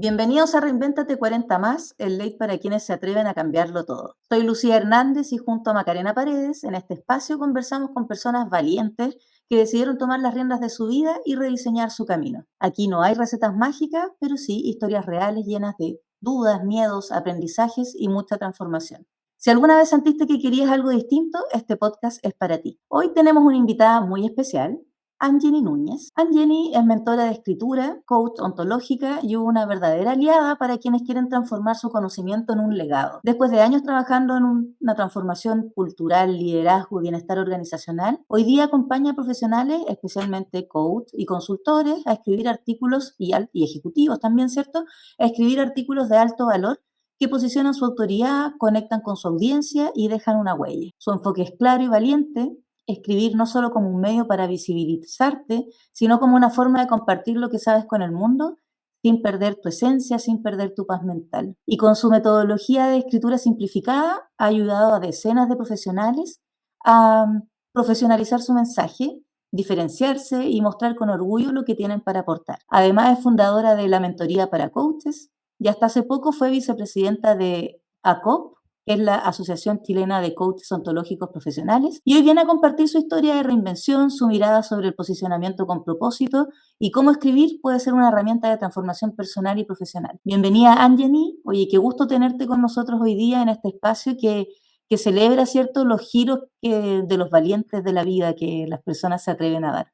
Bienvenidos a Reinvéntate 40 más, el late para quienes se atreven a cambiarlo todo. Soy Lucía Hernández y junto a Macarena Paredes, en este espacio conversamos con personas valientes que decidieron tomar las riendas de su vida y rediseñar su camino. Aquí no hay recetas mágicas, pero sí historias reales llenas de dudas, miedos, aprendizajes y mucha transformación. Si alguna vez sentiste que querías algo distinto, este podcast es para ti. Hoy tenemos una invitada muy especial, Anjeni Núñez. Anjeni es mentora de escritura, coach ontológica y una verdadera aliada para quienes quieren transformar su conocimiento en un legado. Después de años trabajando en una transformación cultural, liderazgo y bienestar organizacional, hoy día acompaña a profesionales, especialmente coach y consultores, a escribir artículos y ejecutivos también, ¿cierto? A escribir artículos de alto valor que posicionan su autoridad, conectan con su audiencia y dejan una huella. Su enfoque es claro y valiente: escribir no solo como un medio para visibilizarte, sino como una forma de compartir lo que sabes con el mundo, sin perder tu esencia, sin perder tu paz mental. Y con su metodología de escritura simplificada, ha ayudado a decenas de profesionales a profesionalizar su mensaje, diferenciarse y mostrar con orgullo lo que tienen para aportar. Además, es fundadora de la Mentoría para Coaches y hasta hace poco fue vicepresidenta de ACOP, que es la Asociación Chilena de Coaches Ontológicos Profesionales, y hoy viene a compartir su historia de reinvención, su mirada sobre el posicionamiento con propósito y cómo escribir puede ser una herramienta de transformación personal y profesional. Bienvenida, Anjeni. Oye, qué gusto tenerte con nosotros hoy día en este espacio que celebra, ¿cierto?, los giros de los valientes de la vida que las personas se atreven a dar.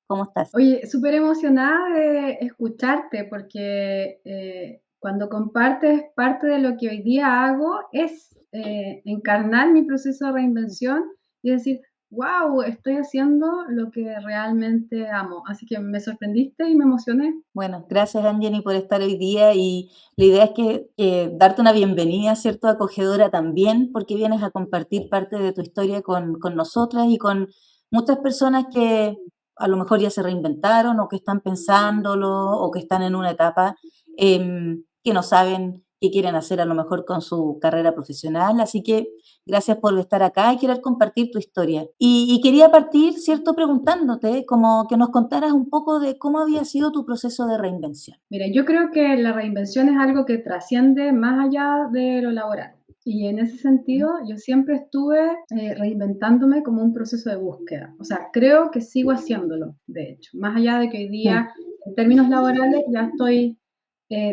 ¿Cómo estás? Oye, súper emocionada de escucharte porque cuando compartes parte de lo que hoy día hago es encarnar mi proceso de reinvención y decir, wow, estoy haciendo lo que realmente amo. Así que me sorprendiste y me emocioné. Bueno, gracias, Anjeni, por estar hoy día, y la idea es que darte una bienvenida, ¿cierto?, acogedora también, porque vienes a compartir parte de tu historia con nosotras y con muchas personas que a lo mejor ya se reinventaron o que están pensándolo o que están en una etapa que no saben qué quieren hacer a lo mejor con su carrera profesional. Así que gracias por estar acá y querer compartir tu historia. Y quería partir, ¿cierto?, preguntándote, como que nos contaras un poco de cómo había sido tu proceso de reinvención. Mira, yo creo que la reinvención es algo que trasciende más allá de lo laboral. Y en ese sentido, yo siempre estuve reinventándome como un proceso de búsqueda. O sea, creo que sigo haciéndolo, de hecho. Más allá de que hoy día, en términos laborales, ya estoy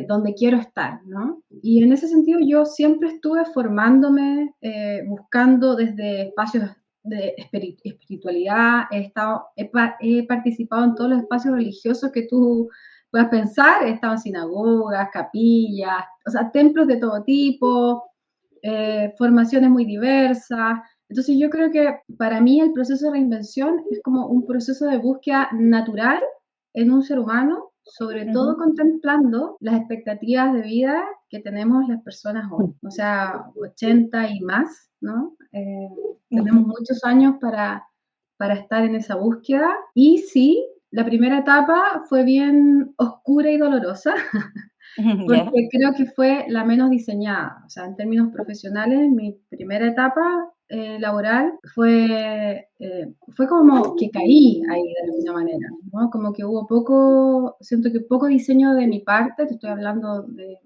donde quiero estar, ¿no? Y en ese sentido, yo siempre estuve formándome, buscando desde espacios de espiritualidad. He participado en todos los espacios religiosos que tú puedas pensar. He estado en sinagogas, capillas, o sea, templos de todo tipo, formaciones muy diversas. Entonces yo creo que para mí el proceso de reinvención es como un proceso de búsqueda natural en un ser humano, sobre todo Ujú. contemplando las expectativas de vida que tenemos las personas hoy, o sea, 80 y más, ¿no? Tenemos Ujú. muchos años para estar en esa búsqueda. Y sí, la primera etapa fue bien oscura y dolorosa, Ya. porque creo que fue la menos diseñada. O sea, en términos profesionales, mi primera etapa laboral fue como que caí ahí de alguna manera, ¿no? Como que hubo poco, siento que poco diseño de mi parte. Te estoy hablando de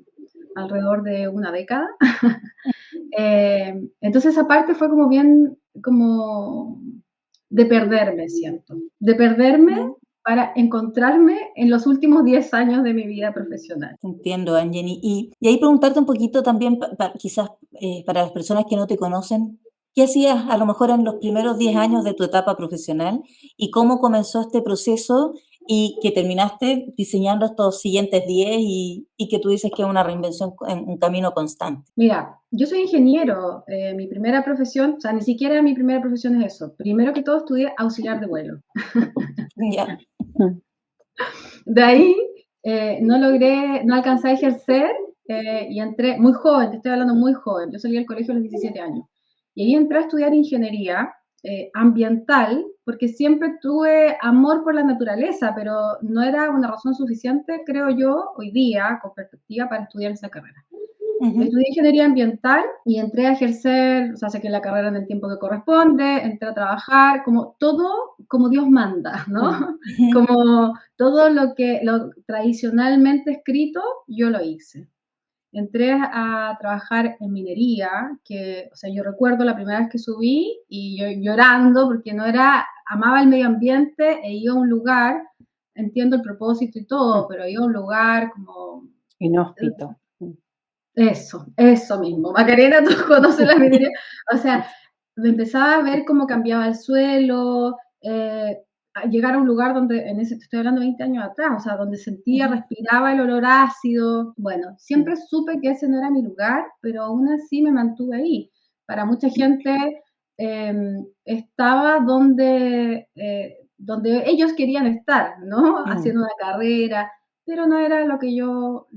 alrededor de una década. Entonces esa parte fue como bien, como de perderme, siento, de perderme Ya. para encontrarme en los últimos 10 años de mi vida profesional. Entiendo, Anjeni. Y ahí preguntarte un poquito también, quizás para las personas que no te conocen, ¿qué hacías a lo mejor en los primeros 10 años de tu etapa profesional y cómo comenzó este proceso y que terminaste diseñando estos siguientes 10 y que tú dices que es una reinvención, un camino constante? Mira, yo soy ingeniero. Mi primera profesión, o sea, ni siquiera mi primera profesión es eso. Primero que todo estudié auxiliar de vuelo. Ya. De ahí no logré, no alcancé a ejercer, y entré muy joven. Te estoy hablando muy joven. Yo salí del colegio a los 17 años. Y ahí entré a estudiar ingeniería ambiental, porque siempre tuve amor por la naturaleza, pero no era una razón suficiente, creo yo, hoy día, con perspectiva, para estudiar esa carrera. Ujú. Estudié ingeniería ambiental y entré a ejercer, o sea, saqué la carrera en el tiempo que corresponde, entré a trabajar, como todo como Dios manda, ¿no? Mm. Como todo lo tradicionalmente escrito, yo lo hice. Entré a trabajar en minería, que, o sea, yo recuerdo la primera vez que subí y yo llorando porque no era, amaba el medio ambiente e iba a un lugar, entiendo el propósito y todo, Mm. pero iba a un lugar como, Inhóspito. eso mismo. Macarena, tú conoces la minería. O sea, me empezaba a ver cómo cambiaba el suelo, a llegar a un lugar donde, en ese, te estoy hablando 20 años atrás, o sea, donde sentía, Ujú. respiraba el olor ácido. Bueno, Mm. siempre supe que ese no era mi lugar, pero aún así me mantuve ahí. Para mucha gente estaba donde ellos querían estar, ¿no? Mm. Haciendo una carrera, pero no era lo que yo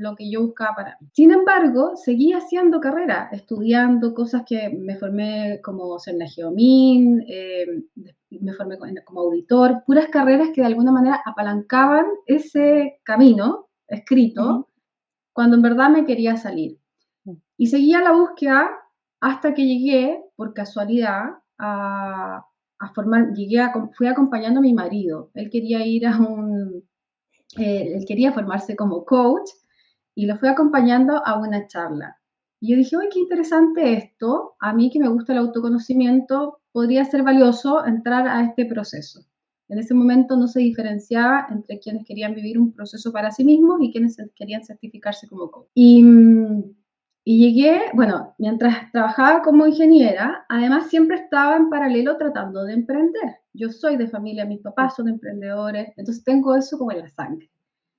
buscaba para mí. Sin embargo, seguí haciendo carrera, estudiando cosas que me formé como Serna Geomín, me formé como auditor, puras carreras que de alguna manera apalancaban ese camino escrito Ujú. cuando en verdad me quería salir. Mm. Y seguía la búsqueda hasta que llegué, por casualidad, fui acompañando a mi marido. Él quería ir a él quería formarse como coach y lo fui acompañando a una charla. Y yo dije, uy, qué interesante esto. A mí que me gusta el autoconocimiento, podría ser valioso entrar a este proceso. En ese momento no se diferenciaba entre quienes querían vivir un proceso para sí mismos y quienes querían certificarse como coach. Y llegué, bueno, mientras trabajaba como ingeniera, además siempre estaba en paralelo tratando de emprender. Yo soy de familia, mis papás son emprendedores, entonces tengo eso como en la sangre.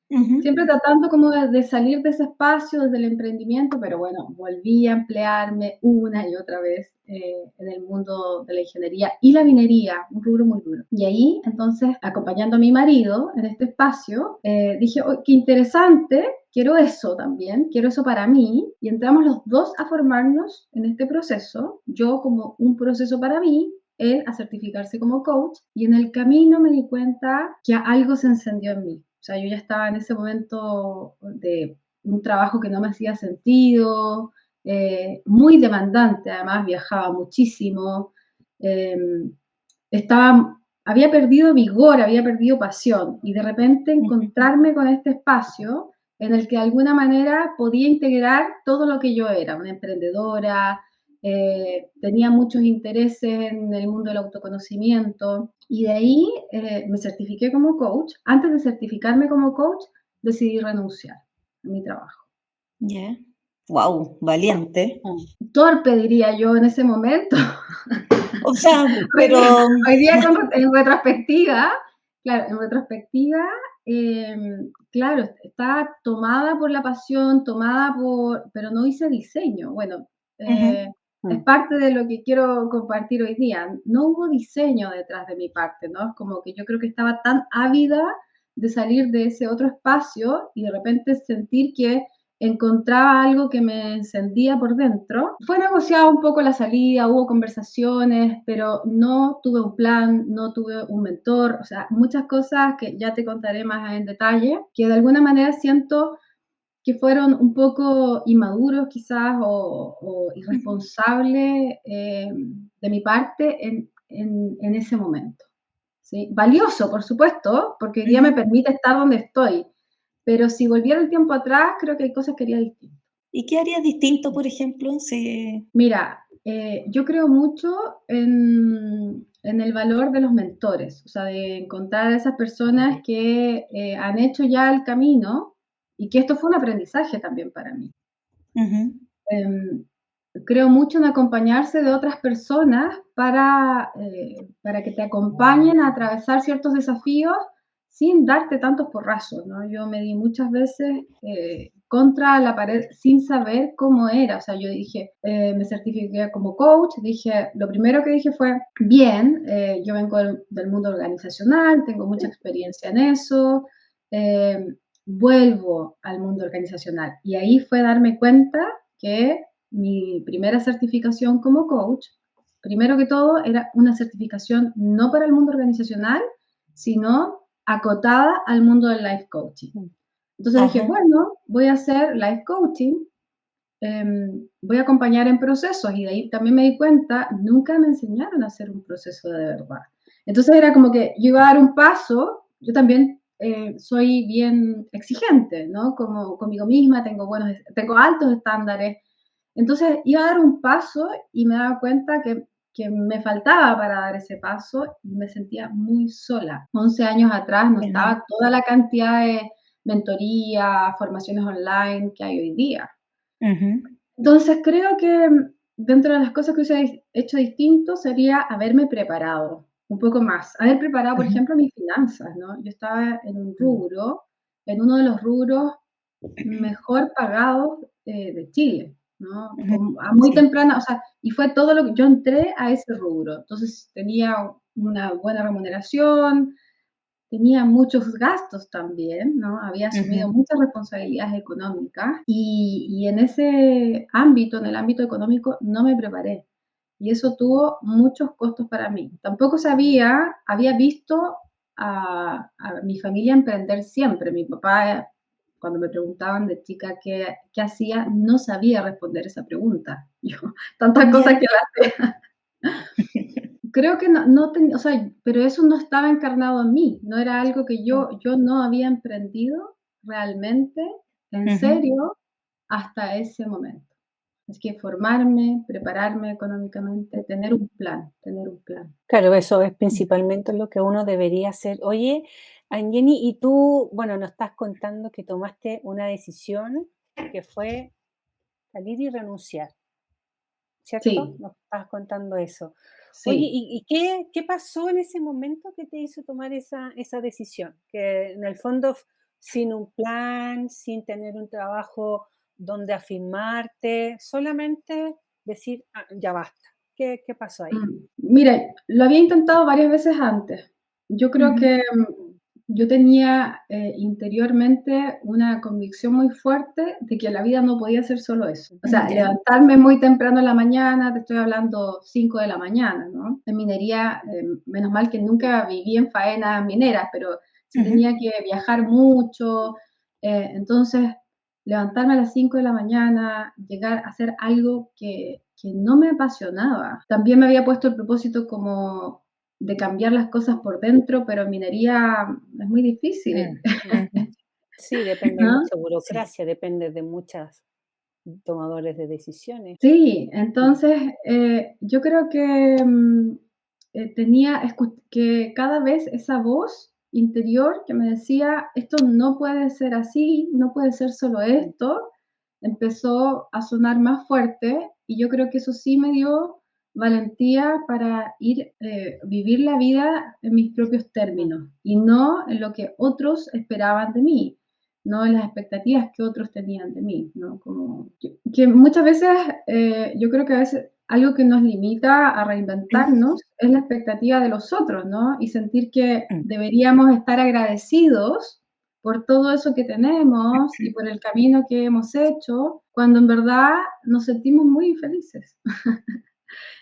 Ujú. Siempre tratando como de salir de ese espacio, desde el emprendimiento, pero bueno, volví a emplearme una y otra vez en el mundo de la ingeniería y la minería, un rubro muy duro. Y ahí, entonces, acompañando a mi marido en este espacio, dije, oh, qué interesante, quiero eso también, quiero eso para mí. Y entramos los dos a formarnos en este proceso, yo como un proceso para mí, él a certificarse como coach, y en el camino me di cuenta que algo se encendió en mí. O sea, yo ya estaba en ese momento de un trabajo que no me hacía sentido, muy demandante, además viajaba muchísimo, eh, había perdido vigor, había perdido pasión, y de repente Ujú. encontrarme con este espacio en el que de alguna manera podía integrar todo lo que yo era, una emprendedora, tenía muchos intereses en el mundo del autoconocimiento, y de ahí me certifiqué como coach. Antes de certificarme como coach, decidí renunciar a mi trabajo. Ya. Wow, valiente. Torpe, diría yo, en ese momento. O sea, Hoy día, pero hoy día en retrospectiva, claro, en retrospectiva, claro, estaba tomada por la pasión, pero no hice diseño. Bueno, ujú. es Mm. parte de lo que quiero compartir hoy día. No hubo diseño detrás de mi parte, ¿no? Es como que yo creo que estaba tan ávida de salir de ese otro espacio y de repente sentir que encontraba algo que me encendía por dentro. Fue negociado un poco la salida, hubo conversaciones, pero no tuve un plan, no tuve un mentor, o sea, muchas cosas que ya te contaré más en detalle, que de alguna manera siento que fueron un poco inmaduros quizás o Ujú. irresponsables de mi parte en ese momento. ¿Sí? Valioso, por supuesto, porque hoy día me Ujú. permite estar donde estoy, pero si volviera el tiempo atrás, creo que hay cosas que haría distintas. ¿Y qué harías distinto, por ejemplo, si? Mira, yo creo mucho en el valor de los mentores, o sea, de encontrar a esas personas que han hecho ya el camino y que esto fue un aprendizaje también para mí. Ujú. Em, Creo mucho en acompañarse de otras personas para que te acompañen a atravesar ciertos desafíos sin darte tantos porrazos, ¿no? Yo me di muchas veces contra la pared sin saber cómo era. O sea, yo dije, me certifiqué como coach, dije, lo primero que dije fue, bien, yo vengo del mundo organizacional, tengo mucha experiencia en eso, eh, vuelvo al mundo organizacional. Y ahí fue darme cuenta que mi primera certificación como coach, primero que todo, era una certificación no para el mundo organizacional, sino acotada al mundo del life coaching. Mm. Entonces dije, Ajá. bueno, voy a hacer life coaching, voy a acompañar en procesos y de ahí también me di cuenta, nunca me enseñaron a hacer un proceso de verdad. Entonces era como que yo iba a dar un paso, yo también soy bien exigente, ¿no? Como conmigo misma, tengo altos estándares. Entonces iba a dar un paso y me daba cuenta que me faltaba para dar ese paso y me sentía muy sola. 11 años atrás no Ajá. estaba toda la cantidad de mentoría, formaciones online que hay hoy día. Ujú. Entonces creo que dentro de las cosas que hubiese hecho distinto sería haberme preparado un poco más, haber preparado, por Ujú. ejemplo, mis finanzas, ¿no? Yo estaba en un Mm. rubro, en uno de los rubros mejor pagados de Chile, ¿no? Ujú. A muy Sí. temprana, o sea, y fue todo lo que yo entré a ese rubro, entonces tenía una buena remuneración, tenía muchos gastos también, ¿no? Había asumido Ujú. muchas responsabilidades económicas y en ese ámbito, en el ámbito económico, no me preparé. Y eso tuvo muchos costos para mí. Tampoco había visto a mi familia emprender siempre. Mi papá, cuando me preguntaban de chica qué hacía, no sabía responder esa pregunta. Yo, tantas cosas Ya. que creo que o sea, pero eso no estaba encarnado en mí, no era algo que yo no había emprendido realmente, en Ujú. serio, hasta ese momento. Es que formarme, prepararme económicamente, tener un plan. Claro, eso es Mm. principalmente lo que uno debería hacer. Oye, Angeni, y tú, bueno, nos estás contando que tomaste una decisión que fue salir y renunciar, ¿cierto? Sí, Nos estás contando eso. Oye, sí. ¿y qué pasó en ese momento que te hizo tomar esa decisión? Que en el fondo, sin un plan, sin tener un trabajo donde afirmarte, solamente decir: "Ah, ya basta". ¿Qué pasó ahí? Mira, lo había intentado varias veces antes. Yo creo Ujú. que yo tenía interiormente una convicción muy fuerte de que la vida no podía ser solo eso. O sea, Ya. levantarme muy temprano en la mañana, te estoy hablando 5 de la mañana, ¿no? En minería, menos mal que nunca viví en faenas mineras, pero sí Ujú. tenía que viajar mucho. Entonces, levantarme a las 5 de la mañana, llegar a hacer algo que no me apasionaba. También me había puesto el propósito como de cambiar las cosas por dentro, pero en minería es muy difícil, Mm. Ujú. Sí, depende de ¿no? mucha Sí. burocracia, depende de muchas tomadores de decisiones. Sí, Mm, entonces yo creo que que cada vez esa voz interior que me decía, esto no puede ser así, no puede ser solo mm, esto, empezó a sonar más fuerte y yo creo que eso sí me dio valentía para vivir la vida en mis propios mm, términos y no en lo que otros esperaban de mí, no en las expectativas que otros tenían de mí, ¿no? Como que muchas veces, yo creo que a veces algo que nos limita a Ujú. reinventarnos es la expectativa de los otros, ¿no? Y sentir que Mm. deberíamos estar agradecidos por todo eso que tenemos y por el camino que hemos hecho, cuando en verdad nos sentimos muy infelices.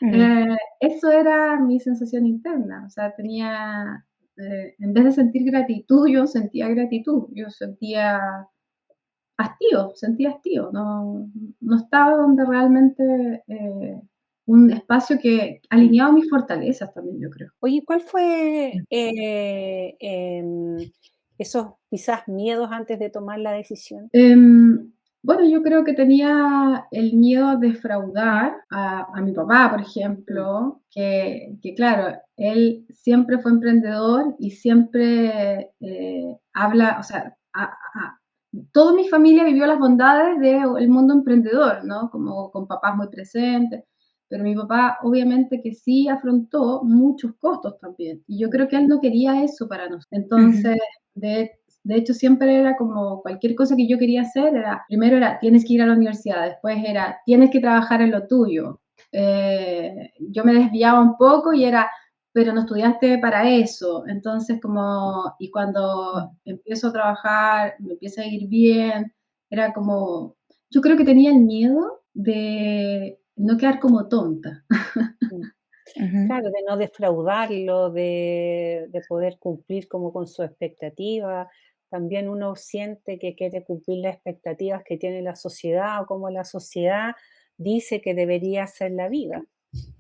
Mm. Eso era mi sensación interna, o sea, en vez de sentir gratitud, yo sentía gratitud, yo sentía hastío, no estaba donde realmente un espacio que mm. alineaba mis fortalezas también, yo creo. Oye, ¿cuál fue, esos quizás miedos antes de tomar la decisión? Bueno, yo creo que tenía el miedo a defraudar a mi papá, por Mm, ejemplo, que claro, él siempre fue emprendedor y siempre habla, o sea, toda mi familia vivió las bondades del mundo emprendedor, ¿no? Como con papás muy presentes, pero mi papá obviamente que sí afrontó muchos costos también, y yo mm, creo que él no quería eso para nosotros. Ujú. Entonces, de hecho, siempre era como cualquier cosa que yo quería hacer, primero era, tienes que ir a la universidad, después era, tienes que trabajar en lo tuyo. Yo me desviaba un poco y era, pero no estudiaste para eso. Entonces, y cuando Mm. empiezo a trabajar, me empieza a ir bien, era como, yo creo que tenía el miedo de no quedar como tonta. mm. Ujú. Claro, de no defraudarlo, de poder cumplir como con su expectativa. También uno siente que quiere cumplir las expectativas que tiene la sociedad o como la sociedad dice que debería ser la vida.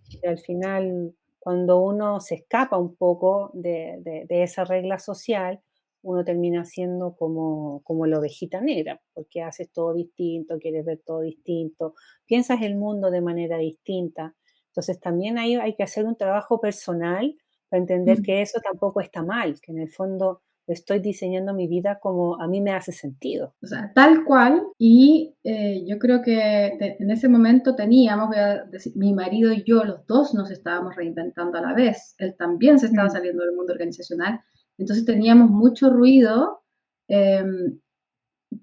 Y al final cuando uno se escapa un poco de esa regla social, uno termina siendo como la ovejita negra, porque haces todo distinto, quieres ver todo distinto, piensas el mundo de manera distinta. Entonces también ahí hay que hacer un trabajo personal para entender Mm. que eso tampoco está mal, que en el fondo estoy diseñando mi vida como a mí me hace sentido. O sea, tal cual, y yo creo que en ese momento teníamos, voy a decir, mi marido y yo, los dos nos estábamos reinventando a la vez. Él también se estaba Mm, saliendo del mundo organizacional, entonces teníamos mucho ruido.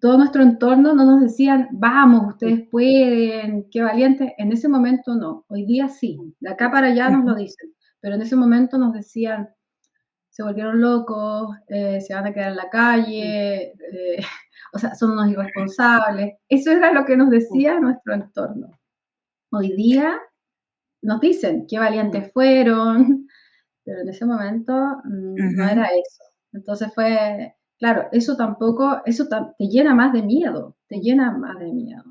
Todo nuestro entorno no nos decían, vamos, mm, ustedes pueden, qué valientes. En ese momento no, hoy día sí, mm, de acá para allá nos lo Ujú. dicen, pero en ese momento nos decían, se volvieron locos, se van a quedar en la mm, calle, o sea, son unos irresponsables. Eso era lo que nos mm, decía nuestro entorno. Hoy día nos dicen qué mm. valientes fueron, pero en ese momento no era Ujú. eso. Entonces fue, claro, eso tampoco, te llena más de miedo, te llena más de miedo.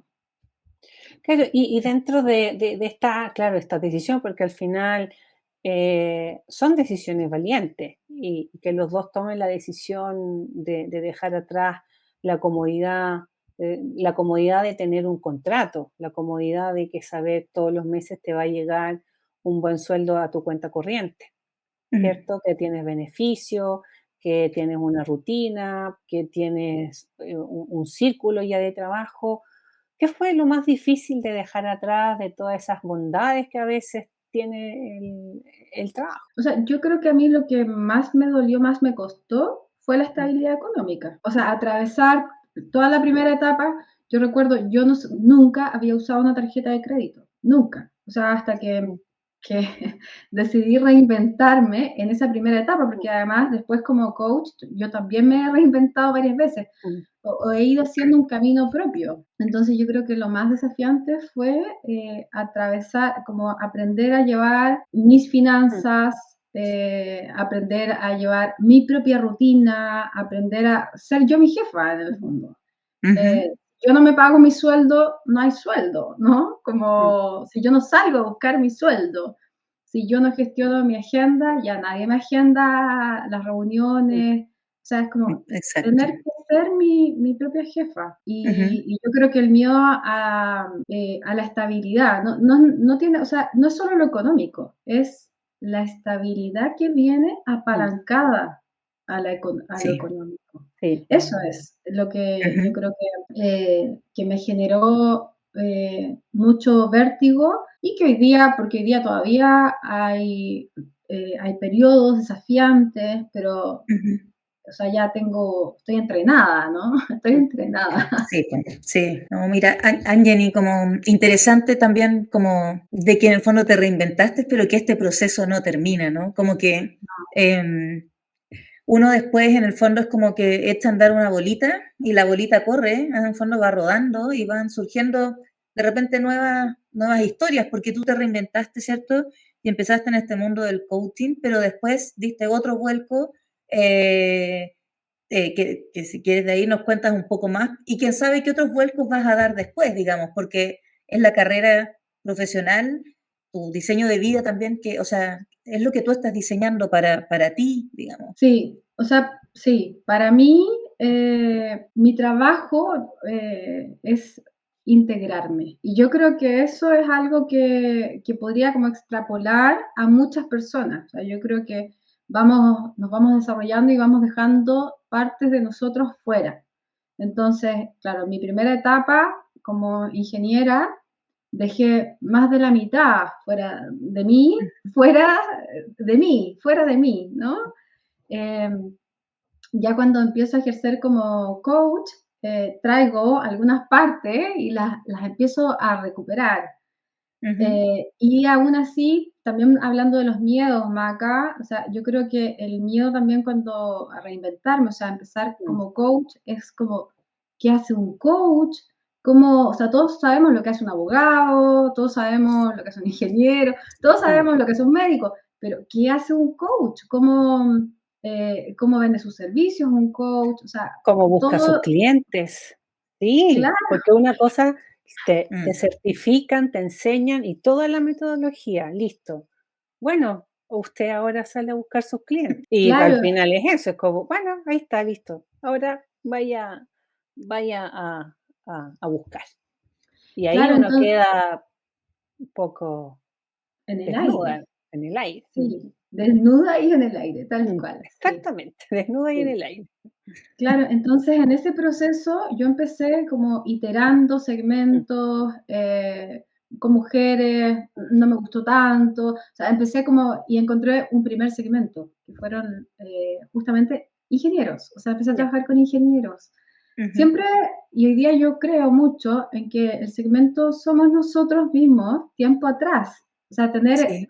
Claro, y dentro de esta, claro, esta decisión, porque al final son decisiones valientes y que los dos tomen la decisión de dejar atrás la comodidad de tener un contrato, la comodidad de que saber todos los meses te va a llegar un buen sueldo a tu cuenta corriente, Mm. ¿cierto? Que tienes beneficio, que tienes una rutina, que tienes un círculo ya de trabajo. ¿Qué fue lo más difícil de dejar atrás de todas esas bondades que a veces tiene el trabajo? O sea, yo creo que a mí lo que más me dolió, más me costó, fue la Mm, estabilidad económica. O sea, atravesar toda la primera etapa, yo recuerdo, yo no, nunca había usado una tarjeta de crédito, nunca. O sea, hasta mm, que decidí reinventarme en esa primera etapa, mm, porque además después como coach, yo también me he reinventado varias veces mm, o he ido haciendo un camino propio. Entonces yo creo que lo más desafiante fue atravesar, como aprender a llevar mis mm, finanzas, aprender a llevar mi propia rutina, aprender a ser yo mi jefa en el mm, fondo. Ujú. Eh, yo no me pago mi sueldo, no hay sueldo, ¿no? mm, Como si yo no salgo a buscar mi sueldo, si yo no gestiono mi agenda, ya nadie me agenda las mm, reuniones, o sea, es como Exacto. tener que ser mi propia jefa. Ujú. Y yo creo que el miedo a la estabilidad, no tiene, o sea, no es solo lo económico, es la estabilidad que viene mm, apalancada a lo Sí. económico. sí. Eso es lo que yo Ujú. creo que me generó mucho vértigo y que hoy día, porque hoy día todavía hay periodos desafiantes, pero Ujú. o sea, estoy entrenada, ¿no? Estoy Mm. entrenada. Sí, pues, sí. No, mira, Anjani, como interesante también como de que en el fondo te reinventaste, pero que este proceso no termina, ¿no? Como que em, uno después en el fondo es como que echa a andar una bolita y la bolita corre, en el fondo va rodando y van surgiendo de repente nuevas historias, porque tú te reinventaste, ¿cierto? Y empezaste en este mundo del coaching, pero después diste otro vuelco. eh, que si quieres de ahí nos cuentas un poco más y quién sabe qué otros vuelcos vas a dar después, digamos, porque es la carrera profesional, tu diseño de vida también, que, o sea, es lo que tú estás diseñando para ti, digamos. Sí, o sea, sí, para mí mi trabajo es integrarme y yo creo que eso es algo que podría como extrapolar a muchas personas. O sea, yo creo que nos vamos desarrollando y vamos dejando partes de nosotros fuera. Entonces, claro, mi primera etapa como ingeniera dejé más de la mitad fuera de mí, ¿no? Eh, ya cuando empiezo a ejercer como coach, traigo algunas partes y las empiezo a recuperar. Ujú. Y aún así, también hablando de los miedos, Maca, o sea, yo creo que el miedo también cuando a reinventarme, o sea, empezar Mm, como coach, es como, ¿qué hace un coach? ¿Cómo? O sea, todos sabemos lo que hace un abogado, todos sabemos lo que hace un ingeniero, todos mm. sabemos lo que hace un médico, pero ¿qué hace un coach? ¿Cómo vende sus servicios un coach? O sea, Cómo busca sus todo, clientes. Sí, claro, porque una cosa te Mm. certifican, te enseñan y toda la metodología, listo. Bueno, usted ahora sale a buscar sus clientes. Y al Claro, final es eso, es como, bueno, ahí está, listo. Ahora vaya a buscar. Y ahí claro, uno entonces, queda un poco en el desnuda aire, en el aire. sí, desnuda y en el aire, tal cual, sí, Exactamente, desnuda y en sí. el aire. Claro, entonces en ese proceso yo empecé como iterando Mm, segmentos con mujeres, no me gustó tanto, o sea, empecé como y encontré un primer segmento, que fueron justamente ingenieros, o sea, empecé a ya. trabajar con ingenieros. Ujú. Siempre, y hoy día yo creo mucho en que el segmento somos nosotros mismos tiempo atrás, o sea, tener Sí,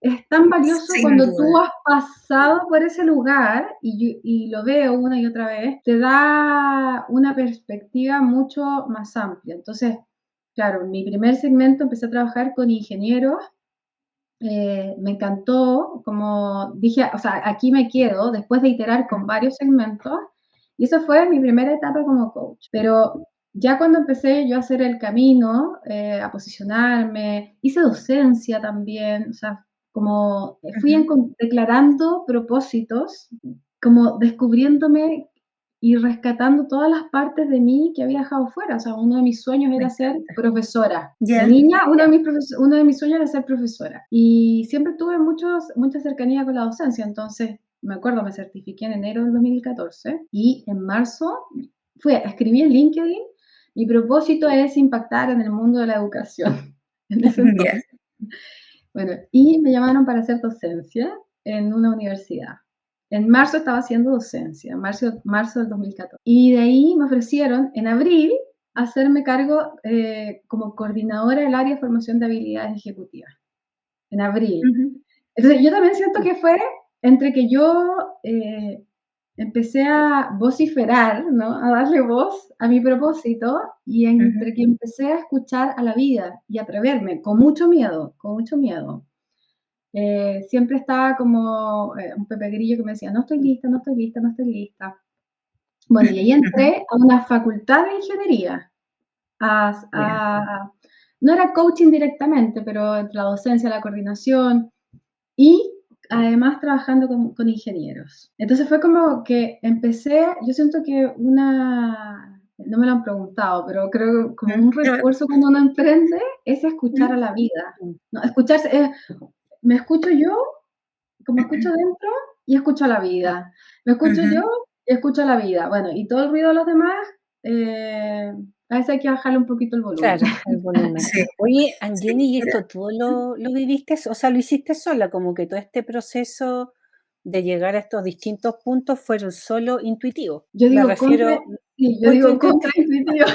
es tan valioso sin cuando tú duda. has pasado por ese lugar y lo veo una y otra vez, te da una perspectiva mucho más amplia. Entonces, claro, en mi primer segmento empecé a trabajar con ingenieros, me encantó, como dije, o sea, aquí me quedo después de iterar con varios segmentos y esa fue mi primera etapa como coach. Pero ya cuando empecé yo a hacer el camino, a posicionarme, hice docencia también, o sea, como fui Ujú. declarando propósitos, como descubriéndome y rescatando todas las partes de mí que había dejado fuera. O sea, uno de mis sueños Me era ser encanta. profesora. De Ya. niña, Ya. uno de mis sueños era ser profesora. Y siempre tuve mucha cercanía con la docencia. Entonces, me acuerdo, me certifiqué en enero del 2014 y en marzo escribí en LinkedIn, mi propósito es impactar en el mundo de la educación. En ese Ya. entonces. Bueno, y me llamaron para hacer docencia en una universidad. En marzo estaba haciendo docencia, marzo del 2014. Y de ahí me ofrecieron en abril hacerme cargo como coordinadora del área de formación de habilidades ejecutivas. En abril. Ujú. Entonces yo también siento que fue entre que yo empecé a vociferar, ¿no? A darle voz a mi propósito y entre Ujú. que empecé a escuchar a la vida y atreverme, con mucho miedo, con mucho miedo. Siempre estaba como un Pepe Grillo que me decía, no estoy lista, no estoy lista, no estoy lista. Bueno, y ahí Ujú. entré a una facultad de ingeniería. Ya. No era coaching directamente, pero entre la docencia, la coordinación y además trabajando con ingenieros. Entonces fue como que empecé, yo siento que no me lo han preguntado, pero creo que como un Ya. recurso cuando uno emprende es escuchar a Mm. la vida. Mm, ¿No? Escucharse, me escucho yo como escucho dentro y escucho a la vida. Me escucho yo Ujú. y escucho a la vida. Bueno, y todo el ruido de los demás, eh, a veces hay que bajarle un poquito el volumen. claro, el volumen. Sí, Oye, sí, Angeni, ¿y mira, esto tú lo viviste, o sea, lo hiciste sola? Como que todo este proceso de llegar a estos distintos puntos fueron solo intuitivos. Yo Me digo refiero, sí, yo mucho digo intuitivo. contraintuitivo.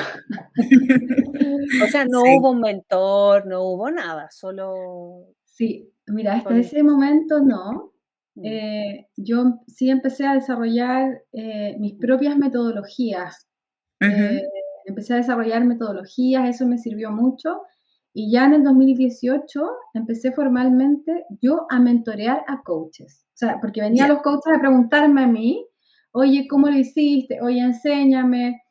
O sea, no sí, hubo un mentor, no hubo nada, Sí, mira, hasta solo ese momento no. mm, Yo sí empecé a desarrollar mis mm, propias metodologías. Eh, ujú, Empecé a desarrollar metodologías, eso me sirvió mucho. Y ya en el 2018 empecé formalmente yo a mentorear a coaches. O sea, porque venían ya, los coaches a preguntarme a mí, oye, ¿cómo lo hiciste? Oye, enséñame.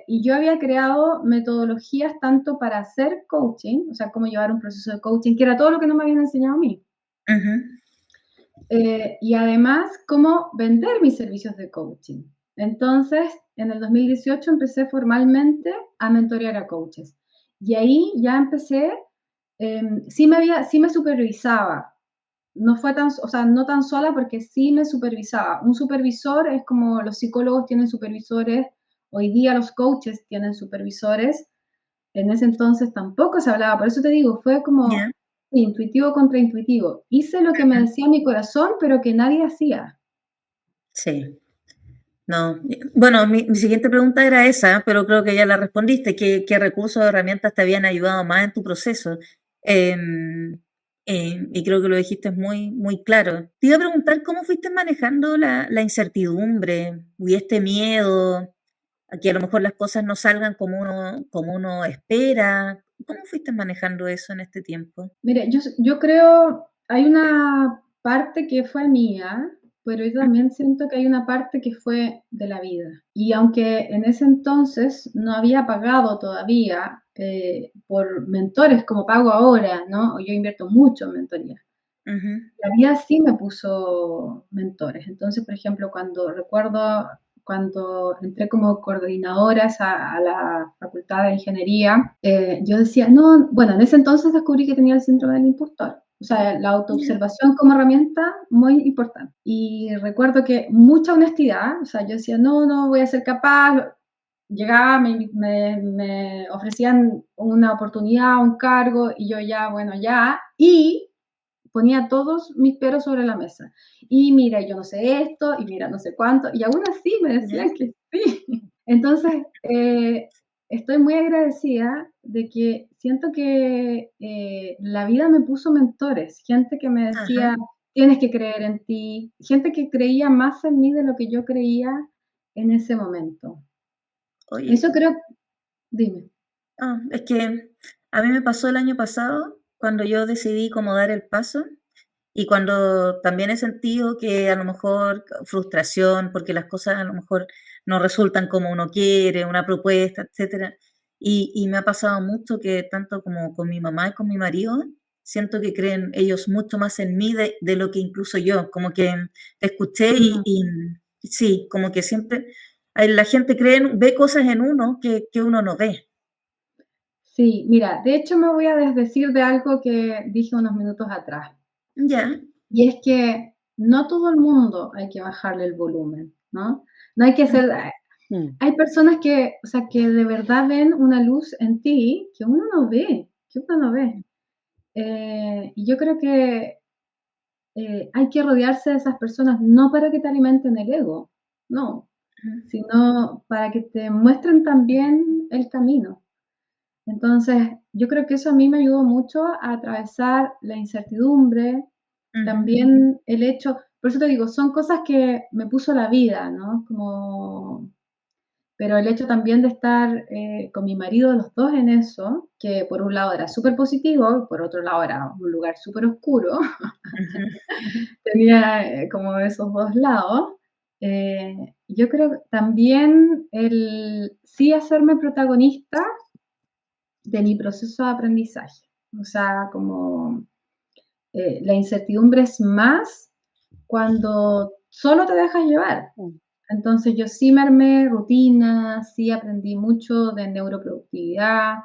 Y yo había creado metodologías tanto para hacer coaching, o sea, cómo llevar un proceso de coaching, que era todo lo que no me habían enseñado a mí. ujú, Y además, cómo vender mis servicios de coaching. Entonces, en el 2018 empecé formalmente a mentorear a coaches. Y ahí ya empecé, sí me supervisaba. No fue tan, o sea, no tan sola porque sí me supervisaba. Un supervisor es como los psicólogos tienen supervisores, hoy día los coaches tienen supervisores. En ese entonces tampoco se hablaba, por eso te digo, fue como ya, intuitivo contra intuitivo. Hice lo que me ujú, decía mi corazón, pero que nadie hacía. sí. No, bueno, mi siguiente pregunta era esa, pero creo que ya la respondiste. ¿Qué recursos o herramientas te habían ayudado más en tu proceso? Em, y creo que lo dijiste muy, muy claro. Te iba a preguntar cómo fuiste manejando la incertidumbre y este miedo a que a lo mejor las cosas no salgan como uno espera. ¿Cómo fuiste manejando eso en este tiempo? Mire, yo creo, hay una parte que fue mía, pero yo Ujú. también siento que hay una parte que fue de la vida. Y aunque en ese entonces no había pagado todavía por mentores como pago ahora, ¿no? Yo invierto mucho en mentoría. Ujú. La vida sí me puso mentores. Entonces, por ejemplo, recuerdo cuando entré como coordinadora a la facultad de ingeniería, yo decía, no, bueno, en ese entonces descubrí que tenía el síndrome del impostor. O sea, la Ya. autoobservación como herramienta muy importante. Y recuerdo que mucha honestidad, o sea, yo decía, no, no voy a ser capaz. Llegaba, me ofrecían una oportunidad, un cargo, y yo ya, bueno, ya. Y ponía todos mis peros sobre la mesa. Y mira, yo no sé esto, y mira, no sé cuánto, y aún así me Ya. decían que sí. Entonces, estoy muy agradecida de que siento que la vida me puso mentores, gente que me Ajá. decía, tienes que creer en ti, gente que creía más en mí de lo que yo creía en ese momento. Oye, Eso creo, dime. es que a mí me pasó el año pasado cuando yo decidí cómo dar el paso y cuando también he sentido que a lo mejor frustración porque las cosas a lo mejor no resultan como uno quiere, una propuesta, etcétera. Y me ha pasado mucho que tanto como con mi mamá y con mi marido, siento que creen ellos mucho más en mí de lo que incluso yo, como que te escuché Mm. y sí, como que siempre la gente cree, ve cosas en uno que uno no ve. Sí, mira, de hecho me voy a desdecir de algo que dije unos minutos atrás. Ya. Y es que no todo el mundo hay que bajarle el volumen, ¿no? No hay que hacer, Mm. hay personas que, o sea, que de verdad ven una luz en ti que uno no ve, que uno no ve. Y yo creo que hay que rodearse de esas personas no para que te alimenten el ego, no, Ujú, sino para que te muestren también el camino. Entonces, yo creo que eso a mí me ayudó mucho a atravesar la incertidumbre, ujú, también el hecho, por eso te digo, son cosas que me puso la vida, ¿no? Como, pero el hecho también de estar con mi marido, los dos en eso, que por un lado era súper positivo, y por otro lado era un lugar súper oscuro, ujú, ujú, tenía como esos dos lados. Yo creo que también el sí hacerme protagonista de mi proceso de aprendizaje. O sea, como la incertidumbre es más cuando solo te dejas llevar. Mm. Entonces yo sí me armé rutinas, sí aprendí mucho de neuroproductividad,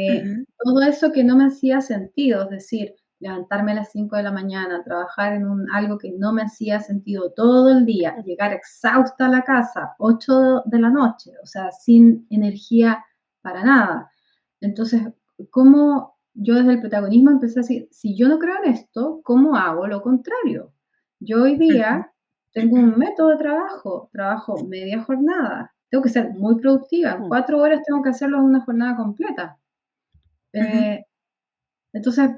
ujú, todo eso que no me hacía sentido, es decir, levantarme a las 5 de la mañana, trabajar en algo que no me hacía sentido todo el día, llegar exhausta a la casa, 8 de la noche, o sea, sin energía para nada. Entonces, ¿cómo yo desde el protagonismo empecé a decir, si yo no creo en esto, ¿cómo hago lo contrario? Yo hoy ujú, día tengo un método de trabajo, trabajo media jornada, tengo que ser muy productiva, en Mm. 4 horas tengo que hacerlo en una jornada completa. ujú. Eh, entonces,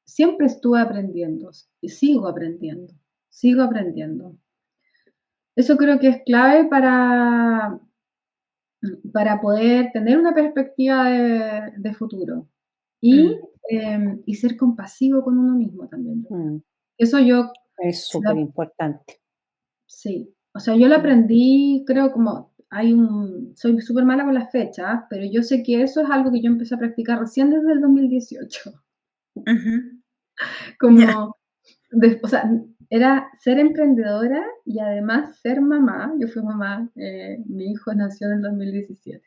siempre estuve aprendiendo y sigo aprendiendo, sigo aprendiendo. Eso creo que es clave para poder tener una perspectiva de futuro y, Mm, y ser compasivo con uno mismo también. Yo creo. Mm. Eso yo, Es se súper lo- importante. sí, o sea, yo lo Mm. aprendí, creo como soy súper mala con las fechas, pero yo sé que eso es algo que yo empecé a practicar recién desde el 2018. ujú. Ya. Como, o sea, era ser emprendedora y además ser mamá. Yo fui mamá, mi hijo nació en el 2017.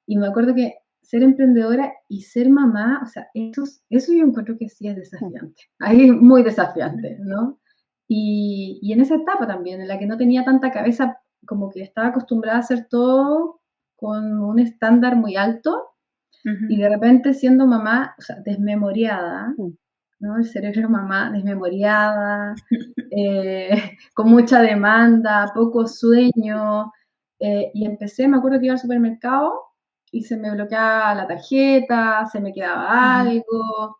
Y me acuerdo que ser emprendedora y ser mamá, o sea, eso yo encuentro que sí es Mm. desafiante. Ahí es muy desafiante, ¿no? Y en esa etapa también, en la que no tenía tanta cabeza, como que estaba acostumbrada a hacer todo con un estándar muy alto y Ujú, de repente siendo mamá, o sea, desmemoriada, Mm. ¿no? El cerebro de mamá desmemoriada, eh, con mucha demanda, poco sueño, y empecé, me acuerdo que iba al supermercado y se me bloqueaba la tarjeta, se me quedaba ujú, algo,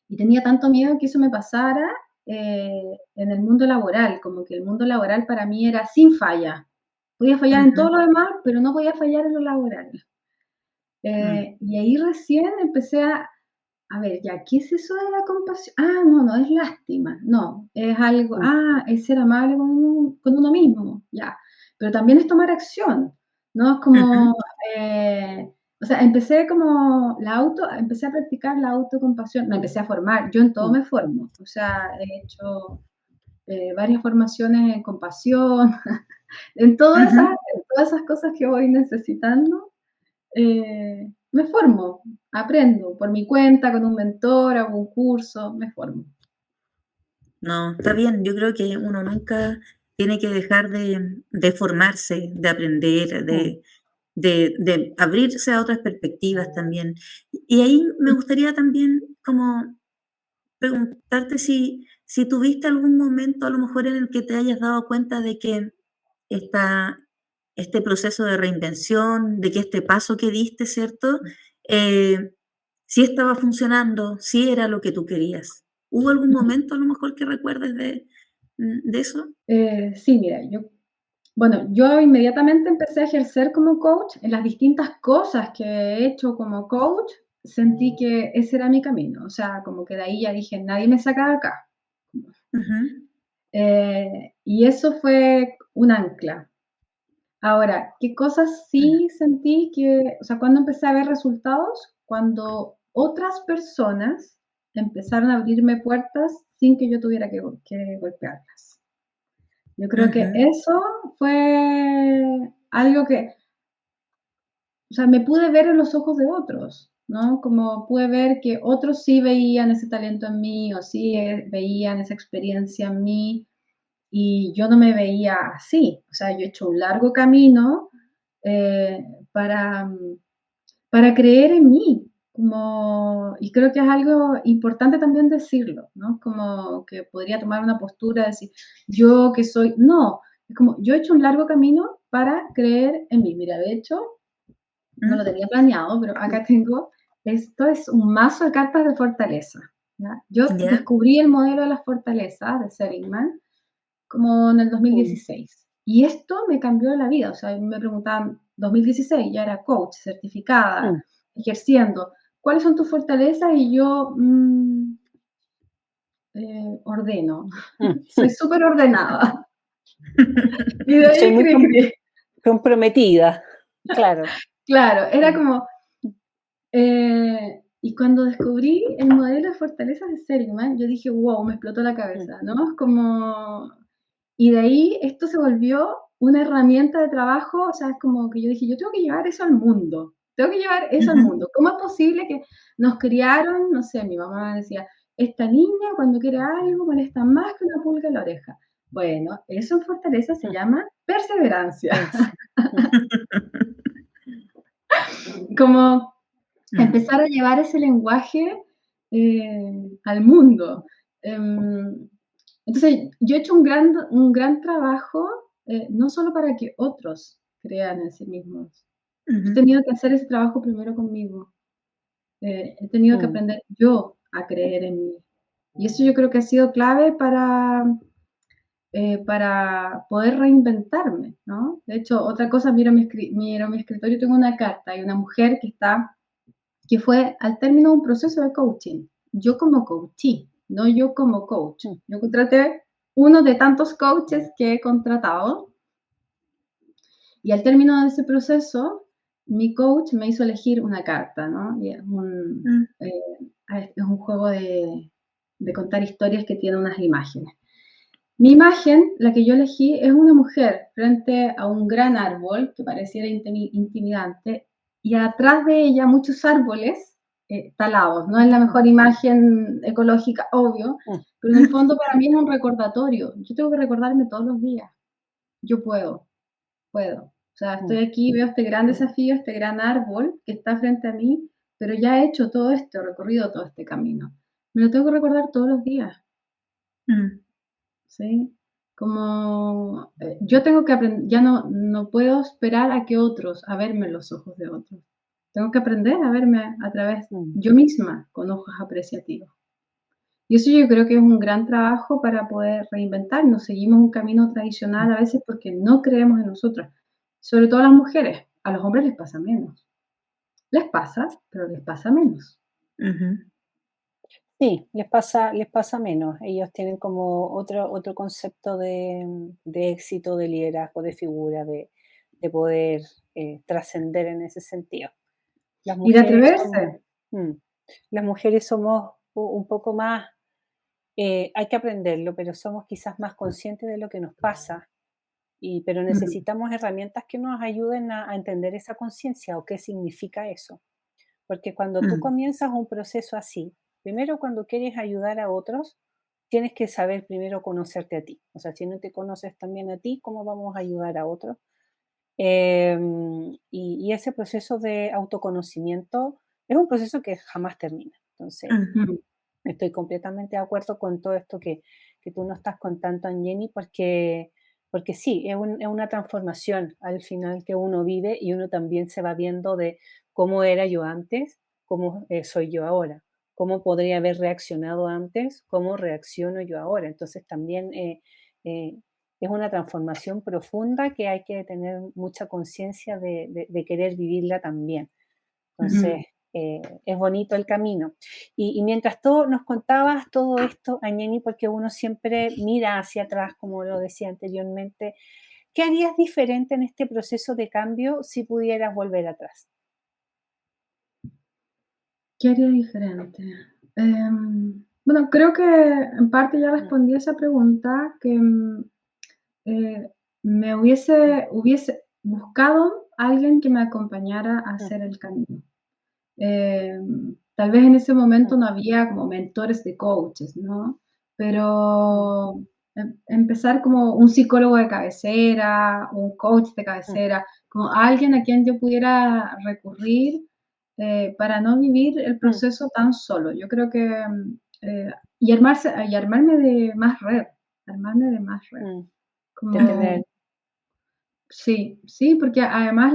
y tenía tanto miedo que eso me pasara en el mundo laboral, como que el mundo laboral para mí era sin falla. Podía fallar en todo ujú, lo demás, pero no podía fallar en lo laboral. mm, Y ahí recién empecé a ver, ya, ¿qué es eso de la compasión? Ah, no, no es lástima, no, es algo, Mm. es ser amable con uno mismo, ya. Pero también es tomar acción, ¿no? Es ujú, como, eh, o sea, empecé a practicar la autocompasión, me empecé a formar, yo en todo me formo, o sea, he hecho varias formaciones en compasión, Ujú. en todas esas cosas que voy necesitando, me formo, aprendo por mi cuenta, con un mentor, hago un curso, me formo. No, está bien. Yo creo que uno nunca tiene que dejar de formarse, de aprender, Mm. de abrirse a otras perspectivas también. Y ahí me gustaría también como preguntarte si tuviste algún momento, a lo mejor, en el que te hayas dado cuenta de que esta este proceso de reinvención, de que este paso que diste, ¿cierto? Eh, sí estaba funcionando, sí era lo que tú querías. ¿Hubo algún momento, a lo mejor, que recuerdes de eso? Sí, mira, yo inmediatamente empecé a ejercer como coach. En las distintas cosas que he hecho como coach, sentí que ese era mi camino. O sea, como que de ahí ya dije, nadie me saca de acá. Ujú, Y eso fue un ancla. Ahora, ¿qué cosas sí sentí o sea, cuando empecé a ver resultados? Cuando otras personas empezaron a abrirme puertas sin que yo tuviera que golpearlas. Yo creo que ujú, eso fue algo que, o sea, me pude ver en los ojos de otros, ¿no? Como pude ver que otros sí veían ese talento en mí o sí veían esa experiencia en mí y yo no me veía así. O sea, yo he hecho un largo camino eh, para, para creer en mí. Y creo que es algo importante también decirlo, ¿no? Como que podría tomar una postura, decir, yo que soy, no, es como, yo he hecho un largo camino para creer en mí. Mira, de hecho, no lo mm, tenía planeado, pero acá tengo, esto es un mazo de cartas de fortaleza. ¿Ya? Yo ya, descubrí el modelo de las fortalezas de Seligman como en el Mm. 2016. Y esto me cambió la vida. O sea, me preguntaban, 2016, ya era coach, certificada, Mm. ejerciendo. ¿Cuáles son tus fortalezas? Y yo ordeno. Mm. Soy súper ordenada. Y de Soy ahí muy creí, comprometida, claro. claro, era Mm. como, y cuando descubrí el modelo de fortalezas de Seligman, yo dije, wow, me explotó la Mm. cabeza, ¿no? Es como, y de ahí esto se volvió una herramienta de trabajo, o sea, es como que yo dije, yo tengo que llevar eso al mundo, tengo que llevar eso al ujú, mundo. ¿Cómo es posible que nos criaron, no sé, mi mamá decía, esta niña cuando quiere algo molesta más que una pulga en la oreja? Bueno, eso en fortaleza se Mm. llama perseverancia, Es. Mm. como mm, empezar a llevar ese lenguaje al mundo. Entonces, yo he hecho un gran trabajo, no solo para que otros crean en sí mismos. Yo he ujú, tenido que hacer ese trabajo primero conmigo. He tenido que Mm. aprender yo a creer en mí. Y eso yo creo que ha sido clave para poder reinventarme, ¿no? De hecho, otra cosa, miro mi escritorio, tengo una carta, hay una mujer que fue al término de un proceso de coaching. Yo como coachee, no yo como coach. Mm. Yo contraté uno de tantos coaches que he contratado y al término de ese proceso, mi coach me hizo elegir una carta, ¿no? Y mm, es un juego de contar historias que tiene unas imágenes. Mi imagen, la que yo elegí, es una mujer frente a un gran árbol que pareciera intimidante y atrás de ella muchos árboles talados. No es la Mm. mejor imagen ecológica, obvio, Mm. pero en el fondo para mí es un recordatorio. Yo tengo que recordarme todos los días. Yo puedo. O sea, estoy Mm. aquí, veo este gran desafío, este gran árbol que está frente a mí, pero ya he hecho todo esto, he recorrido todo este camino. Me lo tengo que recordar todos los días. mm, ¿Sí? Como yo tengo que aprender, ya no puedo esperar a que otros, a verme en los ojos de otros. Tengo que aprender a verme a través Mm. yo misma con ojos apreciativos. Y eso yo creo que es un gran trabajo para poder reinventarnos. Seguimos un camino tradicional a veces porque no creemos en nosotras. Sobre todo a las mujeres. A los hombres les pasa menos. Les pasa, pero les pasa menos. ujú, Sí, les pasa menos. Ellos tienen como otro concepto de éxito, de liderazgo, de figura, de poder trascender en ese sentido. Las Y de mujeres somos, atreverse. mm, las mujeres somos un poco más, hay que aprenderlo, pero somos quizás más conscientes de lo que nos pasa, pero Ujú, necesitamos herramientas que nos ayuden a entender esa conciencia o qué significa eso. Porque cuando tú mm, comienzas un proceso así, primero cuando quieres ayudar a otros, tienes que saber primero conocerte a ti. O sea, si no te conoces también a ti, ¿cómo vamos a ayudar a otros? Y ese proceso de autoconocimiento es un proceso que jamás termina. Entonces, ujú. estoy completamente de acuerdo con todo esto que tú nos estás contando, Jenny, porque sí, es una transformación al final que uno vive y uno también se va viendo de cómo era yo antes, cómo soy yo ahora, cómo podría haber reaccionado antes, cómo reacciono yo ahora. Entonces también eh, es una transformación profunda que hay que tener mucha conciencia de querer vivirla también. Ujú. Entonces, es bonito el camino. Y mientras tú nos contabas todo esto, Añeni, porque uno siempre mira hacia atrás, como lo decía anteriormente, ¿qué harías diferente en este proceso de cambio si pudieras volver atrás? ¿Qué haría diferente? Bueno, creo que en parte ya Mm, respondí a esa pregunta, que eh, me mm, hubiese buscado alguien que me acompañara a mm, hacer el camino. Tal vez en ese mm, momento no había como mentores de coaches, ¿no? mm, Pero empezar como un psicólogo de cabecera, un coach de mm, cabecera, como alguien a quien yo pudiera recurrir para no vivir el mm, proceso tan solo. Yo creo que y armarme de más red, armarme de más red. mm. De Como tener, sí, sí, porque además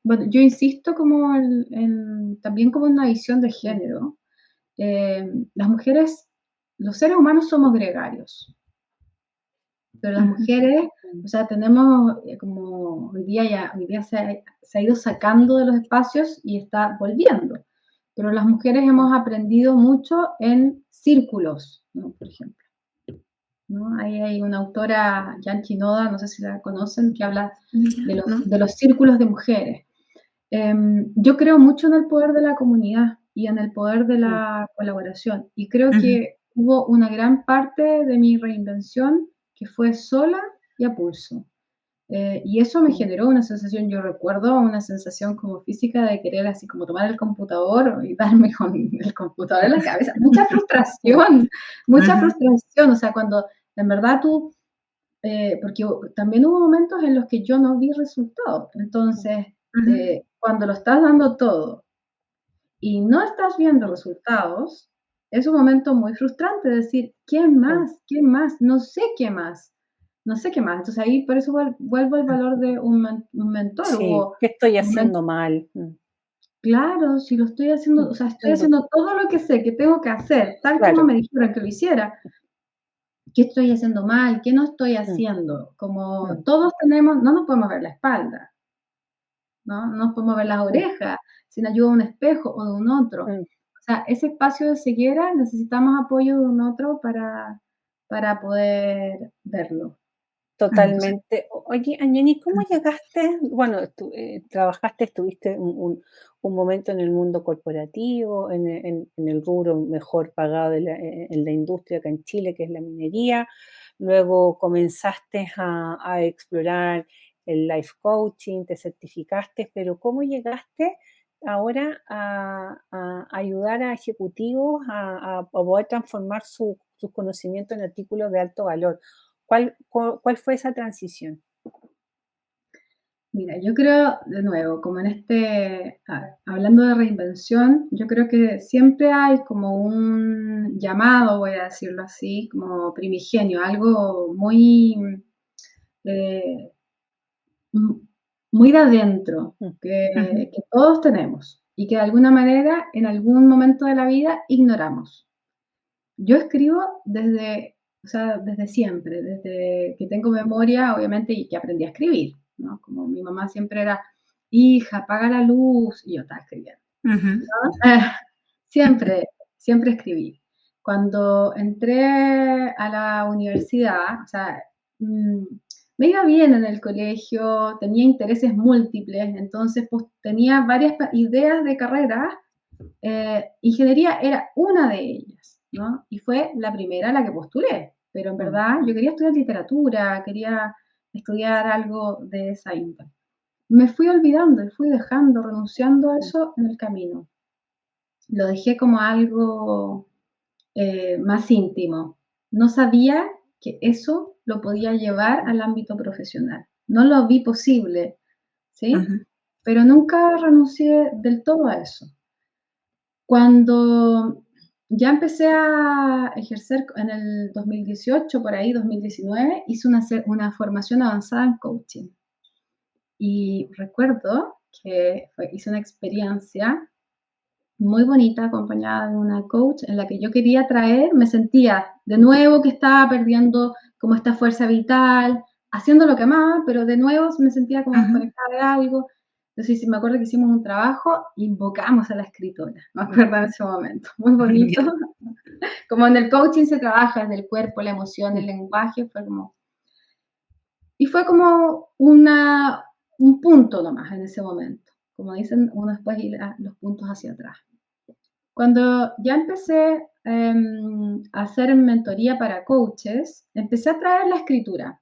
bueno, yo insisto como también como una visión de mm, género. Las mujeres, los seres humanos somos gregarios, pero las Ujú. mujeres, mm, o sea, tenemos como hoy día se ha ido sacando de los espacios y está volviendo. Pero las mujeres mm, hemos aprendido mucho en círculos, ¿no? Por ejemplo. ¿No? Ahí hay una autora, Jan Chinoda, no sé si la conocen, que habla Mira, ¿no? de los círculos de mujeres. Yo creo mucho en el poder de la comunidad y en el poder de mm, la colaboración. Y creo Ujú, que hubo una gran parte de mi reinvención que fue sola y a pulso. Y eso me mm, generó una sensación, yo recuerdo una sensación como física de querer así como tomar el computador y darme con el computador en la cabeza. mm, Mucha ujú, frustración, o sea, cuando en verdad tú, porque también hubo momentos en los que yo no vi resultados. mm, Entonces, ujú. cuando lo estás dando todo y no estás viendo mm, resultados, es un momento muy frustrante decir, ¿qué sí, más? ¿Qué más? No sé qué más. No sé qué más. Entonces ahí por eso vuelvo al valor de un mentor. sí, Hubo ¿qué estoy momentos, haciendo mal? Mm, claro, si lo estoy haciendo, mm, o sea, sin estoy duda, haciendo todo lo que sé que tengo que hacer, tal como claro. me dijeron que lo hiciera, ¿qué estoy haciendo mal? ¿Qué no estoy Mm, haciendo? Como mm, todos tenemos, no nos podemos ver la espalda, ¿no? No nos podemos ver las mm, orejas sin ayuda de un espejo o de un otro. mm. O sea, ese espacio de ceguera necesitamos apoyo de un otro para poder verlo. Entonces, Totalmente. Oye, Anjani, ¿cómo llegaste? Bueno, tú trabajaste, estuviste un momento en el mundo corporativo, en el rubro mejor pagado en la industria acá en Chile, que es la minería. Luego comenzaste a explorar el life coaching, te certificaste, pero ¿cómo llegaste ahora a ayudar a ejecutivos a poder transformar sus conocimientos en artículos de alto valor? ¿Cuál fue esa transición? Mira, yo creo, de nuevo, como en hablando de reinvención, yo creo que siempre hay como un llamado, voy a decirlo así, como primigenio, algo muy, eh, m- muy de adentro, Mm, ujú, que todos tenemos y que de alguna manera, en algún momento de la vida, ignoramos. Yo escribo desde, o sea, desde siempre, desde que tengo memoria, obviamente, y que aprendí a escribir, ¿no? Como mi mamá siempre era, hija, apaga la luz, y yo estaba escribiendo, ujú, ¿no? Siempre, siempre escribí. Cuando entré a la universidad, o sea, mm, me iba bien en el colegio, tenía intereses múltiples, entonces pues, tenía varias ideas de carrera. Ingeniería era una de ellas, ¿no? Y fue la primera a la que postulé, pero en verdad yo quería estudiar literatura, quería estudiar algo de esa índole. Me fui olvidando y fui dejando, renunciando a eso en el camino. Lo dejé como algo más íntimo. No sabía que eso lo podía llevar al ámbito profesional. No lo vi posible, ¿sí? Pero nunca renuncié del todo a eso. Cuando ya empecé a ejercer en el 2018, por ahí 2019, hice una formación avanzada en coaching. Y recuerdo que hice una experiencia muy bonita acompañada de una coach en la que yo quería traer, me sentía de nuevo que estaba perdiendo como esta fuerza vital, haciendo lo que amaba, pero de nuevo me sentía como desconectada de algo. Entonces, me acuerdo que hicimos un trabajo, invocamos a la escritora, me acuerdo en ese momento, muy bonito. Como en el coaching se trabaja desde el cuerpo, la emoción, el lenguaje, fue como un punto nomás en ese momento. Como dicen, uno después ir los puntos hacia atrás. Cuando ya empecé a hacer mentoría para coaches, empecé a traer la escritura,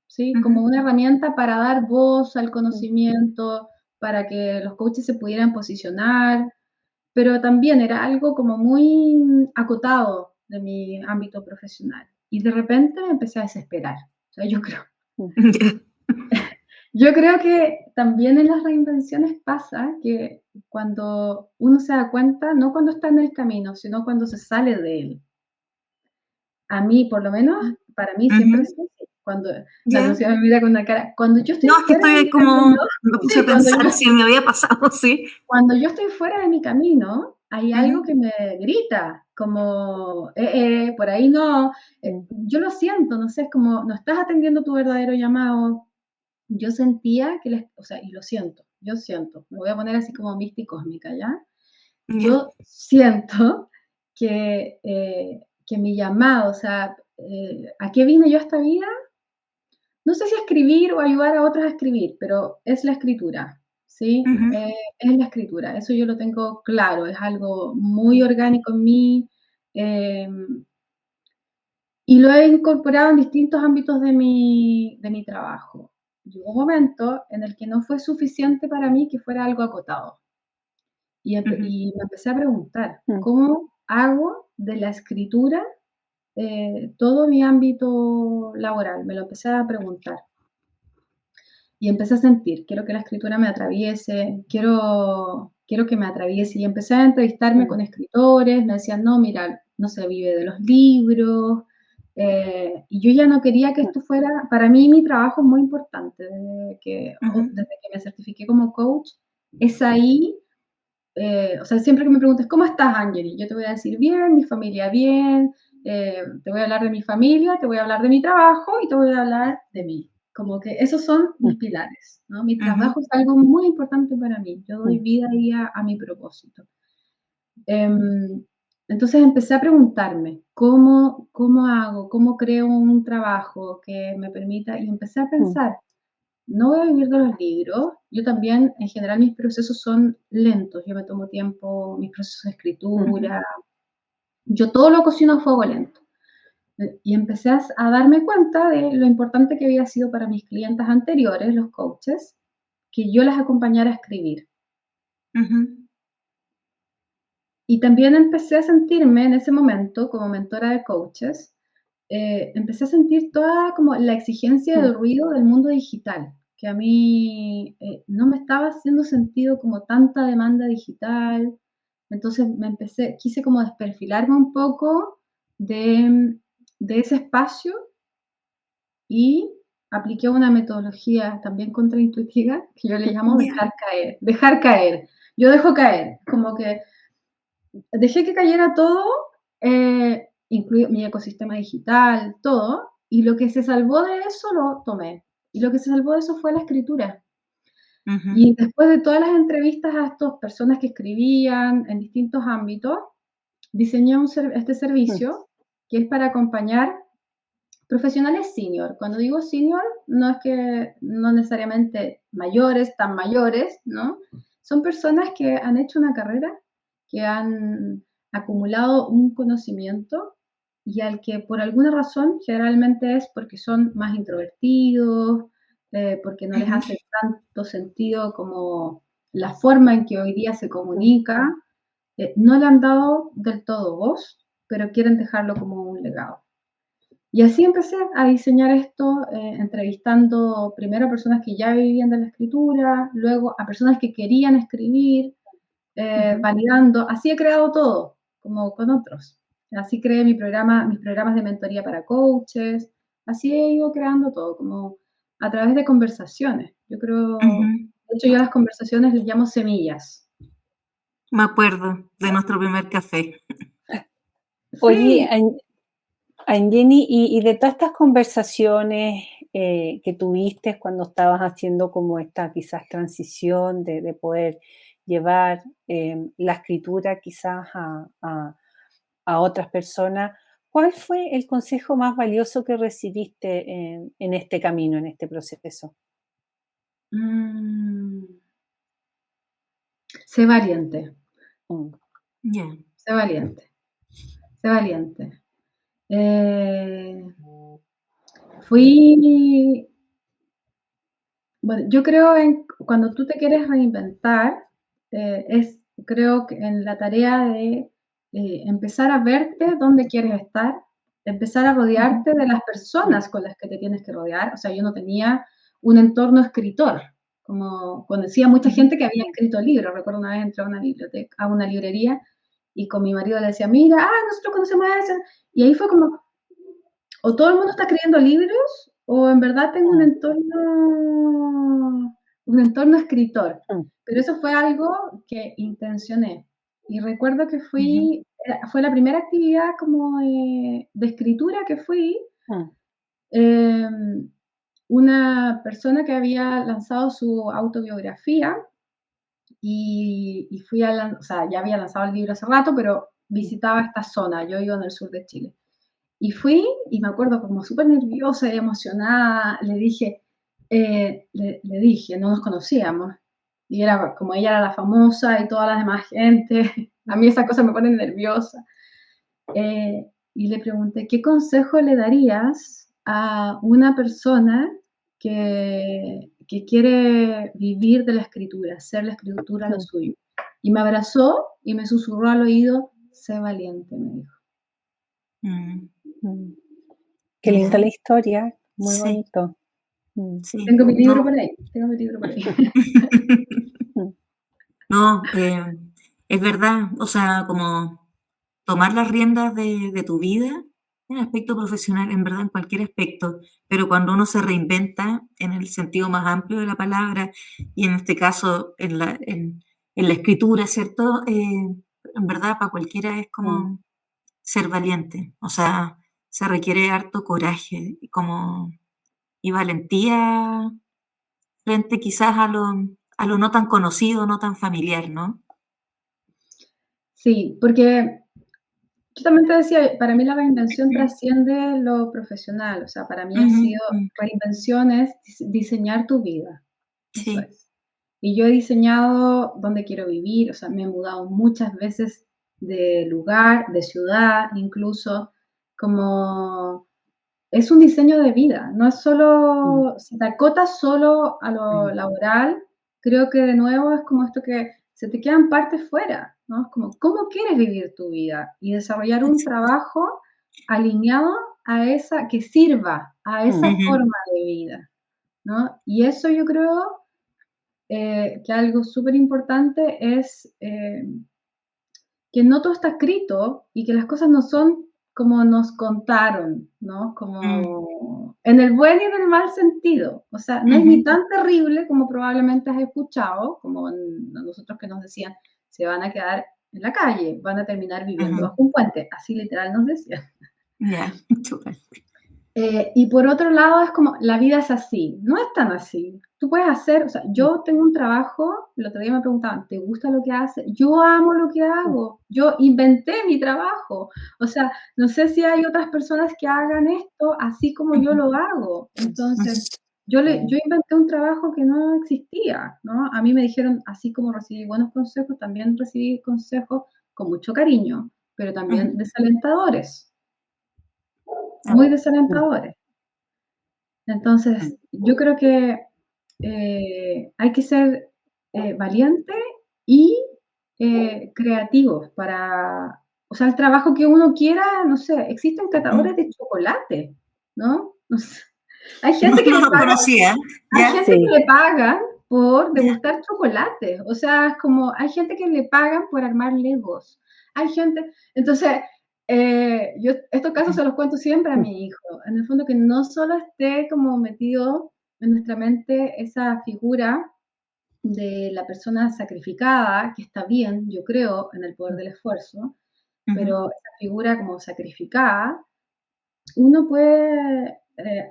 ¿sí? Como una herramienta para dar voz al conocimiento, para que los coaches se pudieran posicionar, pero también era algo como muy acotado de mi ámbito profesional. Y de repente me empecé a desesperar. O sea, yo creo que también en las reinvenciones pasa que cuando uno se da cuenta, no cuando está en el camino, sino cuando se sale de él. A mí, por lo menos, para mí siempre es así. Cuando la Lucía me mira con una cara, cuando yo estoy No, es que fuera de estoy mi como, camino, me puse a pensar si me había pasado, sí. cuando yo estoy fuera de mi camino, hay algo que me grita, como, por ahí no, yo lo siento, no sé, es como, no estás atendiendo tu verdadero llamado. Yo sentía que, o sea, y lo siento, yo siento, me voy a poner así como mística cósmica, ¿ya? Yo siento que mi llamado, o sea, ¿a qué vine yo a esta vida? No sé si a escribir o ayudar a otros a escribir, pero es la escritura, ¿sí? Es la escritura, eso yo lo tengo claro, es algo muy orgánico en mí, y lo he incorporado en distintos ámbitos de mi trabajo. Llegó un momento en el que no fue suficiente para mí que fuera algo acotado. Y me empecé a preguntar, ¿cómo hago de la escritura todo mi ámbito laboral? Me lo empecé a preguntar. Y empecé a sentir, quiero que la escritura me atraviese, quiero que me atraviese. Y empecé a entrevistarme con escritores, me decían, no, mira, no se vive de los libros. Y yo ya no quería que esto fuera, para mí mi trabajo es muy importante, desde que me certifiqué como coach, es ahí, o sea, siempre que me preguntes, ¿cómo estás, Angeli? Yo te voy a decir, bien, mi familia bien, te voy a hablar de mi familia, te voy a hablar de mi trabajo y te voy a hablar de mí. Como que esos son mis pilares, ¿no? Mi trabajo es algo muy importante para mí, yo doy vida ahí a mi propósito. Entonces empecé a preguntarme, ¿cómo hago? ¿Cómo creo un trabajo que me permita? Y empecé a pensar, no voy a vivir de los libros, yo también, en general, mis procesos son lentos, yo me tomo tiempo, mis procesos de escritura, yo todo lo cocino a fuego lento. Y empecé a darme cuenta de lo importante que había sido para mis clientes anteriores, los coaches, que yo las acompañara a escribir. Y también empecé a sentirme en ese momento, como mentora de coaches, empecé a sentir toda como la exigencia del ruido del mundo digital, que a mí no me estaba haciendo sentido como tanta demanda digital. Entonces quise como desperfilarme un poco de ese espacio y apliqué una metodología también contraintuitiva que yo le llamo dejar caer. Yo dejo caer, como que dejé que cayera todo, incluido mi ecosistema digital, todo, y lo que se salvó de eso lo tomé. Y lo que se salvó de eso fue la escritura. Y después de todas las entrevistas a estas personas que escribían en distintos ámbitos, diseñé este servicio que es para acompañar Profesionales senior. Cuando digo senior, no es que no necesariamente mayores, tan mayores, ¿no? Son personas que han hecho una carrera, que han acumulado un conocimiento y al que por alguna razón, generalmente es porque son más introvertidos, porque no les Ujú. hace tanto sentido como la forma en que hoy día se comunica, no le han dado del todo voz, pero quieren dejarlo como un legado. Y así empecé a diseñar esto, entrevistando primero a personas que ya vivían de la escritura, luego a personas que querían escribir, Ujú. validando. Así he creado todo, como con otros. Así creé mis programas de mentoría para coaches. Así he ido creando todo, como a través de conversaciones. Yo creo, Ujú. de hecho, yo a las conversaciones les llamo semillas. Me acuerdo de nuestro primer café. Oye, Sí. Jenny, y de todas estas conversaciones que tuviste cuando estabas haciendo como esta quizás transición de poder llevar la escritura quizás a otras personas, ¿cuál fue el consejo más valioso que recibiste en este camino, en este proceso? Mm, sé valiente, Mm, Ya. sé valiente, sé valiente. Eh, fui, bueno, yo creo en cuando tú te quieres reinventar, creo que en la tarea de empezar a verte dónde quieres estar, empezar a ujú, rodearte de las personas con las que te tienes que rodear. O sea, yo no tenía un entorno escritor, como conocía mucha Ujú. gente que había escrito libros. Recuerdo una vez entré a una biblioteca, a una librería, y con mi marido le decía, mira, nosotros conocemos a esa. Y ahí fue como, o todo el mundo está escribiendo libros, o en verdad tengo un entorno escritor. mm, Pero eso fue algo que intencioné. Y recuerdo que Ujú. fue la primera actividad como de escritura que fui. mm, em, una persona que había lanzado su autobiografía y fui o sea, ya había lanzado el libro hace rato, pero mm, visitaba esta zona. Yo vivo en el sur de Chile. Y fui, y me acuerdo como súper nerviosa y emocionada, le dije, no nos conocíamos, y era como ella era la famosa y toda la demás gente, a mí esas cosas me ponen nerviosa, y le pregunté, ¿qué consejo le darías a una persona que quiere vivir de la escritura, hacer la escritura lo mm, suyo? Y me abrazó y me susurró al oído, sé valiente, me dijo. Mm. mm. Qué linda Mira, la historia, muy sí, bonito. Mm, sí. Tengo mi libro No. por ahí, tengo mi libro por ahí. mm, No, es verdad, o sea, como tomar las riendas de tu vida, en el aspecto profesional, en verdad, en cualquier aspecto, pero cuando uno se reinventa en el sentido más amplio de la palabra, y en este caso en la escritura, ¿cierto? En verdad, para cualquiera es mm. como ser valiente, o sea, se requiere harto coraje y valentía frente quizás a lo no tan conocido, no tan familiar, ¿no? Sí, porque yo también te decía, para mí la reinvención trasciende lo profesional, o sea, para mí ha Ujú, sido mm, reinvención es diseñar tu vida, eso sí. es. Y yo he diseñado dónde quiero vivir, o sea, me he mudado muchas veces de lugar, de ciudad, incluso, como es un diseño de vida, no es Mm, solo, si te acotas solo a lo Mm, laboral, creo que de nuevo es como esto que se te quedan partes fuera, ¿no? Es como, ¿cómo quieres vivir tu vida? Y desarrollar un exacto. trabajo alineado a esa, que sirva a esa mm, Ujú, forma de vida, ¿no? Y eso yo creo que algo súper importante es que no todo está escrito y que las cosas no son como nos contaron, ¿no? mm, Como en el buen y en el mal sentido. O sea, no es ujú, ni tan terrible como probablemente has escuchado, como a nosotros que nos decían, se van a quedar en la calle, van a terminar viviendo ujú. bajo un puente. Así literal nos decían. Ya, súper. Y por otro lado, es como, la vida es así, no es tan así. Tú puedes hacer, o sea, yo tengo un trabajo, el otro día me preguntaban, ¿te gusta lo que haces? Yo amo lo que hago, yo inventé mi trabajo. O sea, no sé si hay otras personas que hagan esto así como yo lo hago. Entonces, yo inventé un trabajo que no existía, ¿no? A mí me dijeron, así como recibí buenos consejos, también recibí consejos con mucho cariño, pero también desalentadores, muy desalentadores. Entonces, yo creo que hay que ser valiente y creativos para, o sea, el trabajo que uno quiera, no sé, existen catadores de chocolate, ¿no? No sé. Hay gente que No le lo paga, conocía, hay ¿ya? gente que le pagan por Ya. degustar chocolate, o sea, es como, hay gente que le pagan por armar Legos, hay gente, entonces, yo estos casos se los cuento siempre a mi hijo, en el fondo que no solo esté como metido en nuestra mente esa figura de la persona sacrificada, que está bien, yo creo en el poder del esfuerzo, pero esa figura como sacrificada, uno puede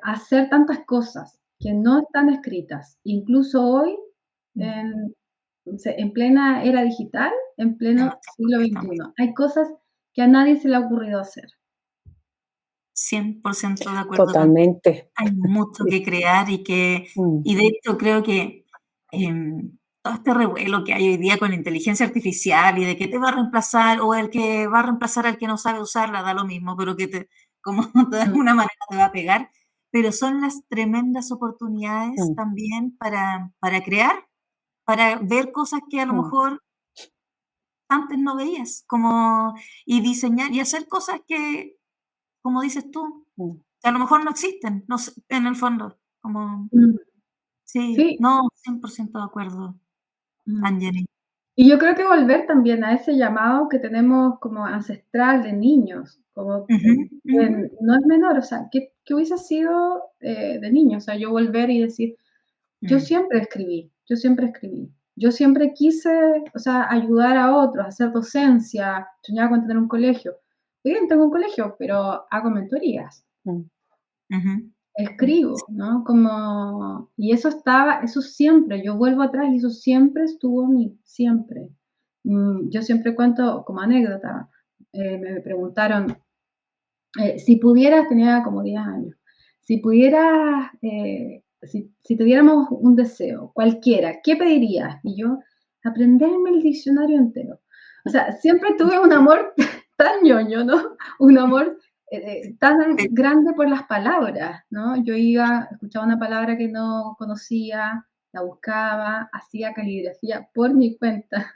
hacer tantas cosas que no están escritas, incluso hoy, en, no sé, en plena era digital, en pleno siglo XXI. Hay cosas que a nadie se le ha ocurrido hacer. 100% de acuerdo contigo. Totalmente. Hay mucho que crear y de hecho creo que todo este revuelo que hay hoy día con la inteligencia artificial y de que te va a reemplazar o el que va a reemplazar al que no sabe usarla, da lo mismo, pero que te, como de alguna manera te va a pegar, pero son las tremendas oportunidades también para crear, para ver cosas que a lo mejor antes no veías, como, y diseñar y hacer cosas que, como dices tú, que a lo mejor no existen, no sé, en el fondo, como, Mm, sí, sí. no, 100% de acuerdo, Mm. Angeli. Y yo creo que volver también a ese llamado que tenemos como ancestral de niños, como Ujú, ujú, no es menor, o sea, ¿qué hubiese sido de niño? O sea, yo volver y decir, mm, yo siempre escribí, yo siempre quise, o sea, ayudar a otros, hacer docencia, soñaba con tener un colegio. Hoy bien, tengo un colegio, pero hago mentorías, ujú, escribo, ¿no? Como, y eso estaba, eso siempre, yo vuelvo atrás y eso siempre estuvo en mí, siempre. Yo siempre cuento como anécdota, me preguntaron, si pudieras, tenía como 10 años, si pudieras, si tuviéramos un deseo, cualquiera, ¿qué pedirías? Y yo, aprenderme el diccionario entero. O sea, siempre tuve un amor tan ñoño, ¿no? Un amor tan pe- grande por las palabras, ¿no? Yo iba, escuchaba una palabra que no conocía, la buscaba, hacía caligrafía por mi cuenta.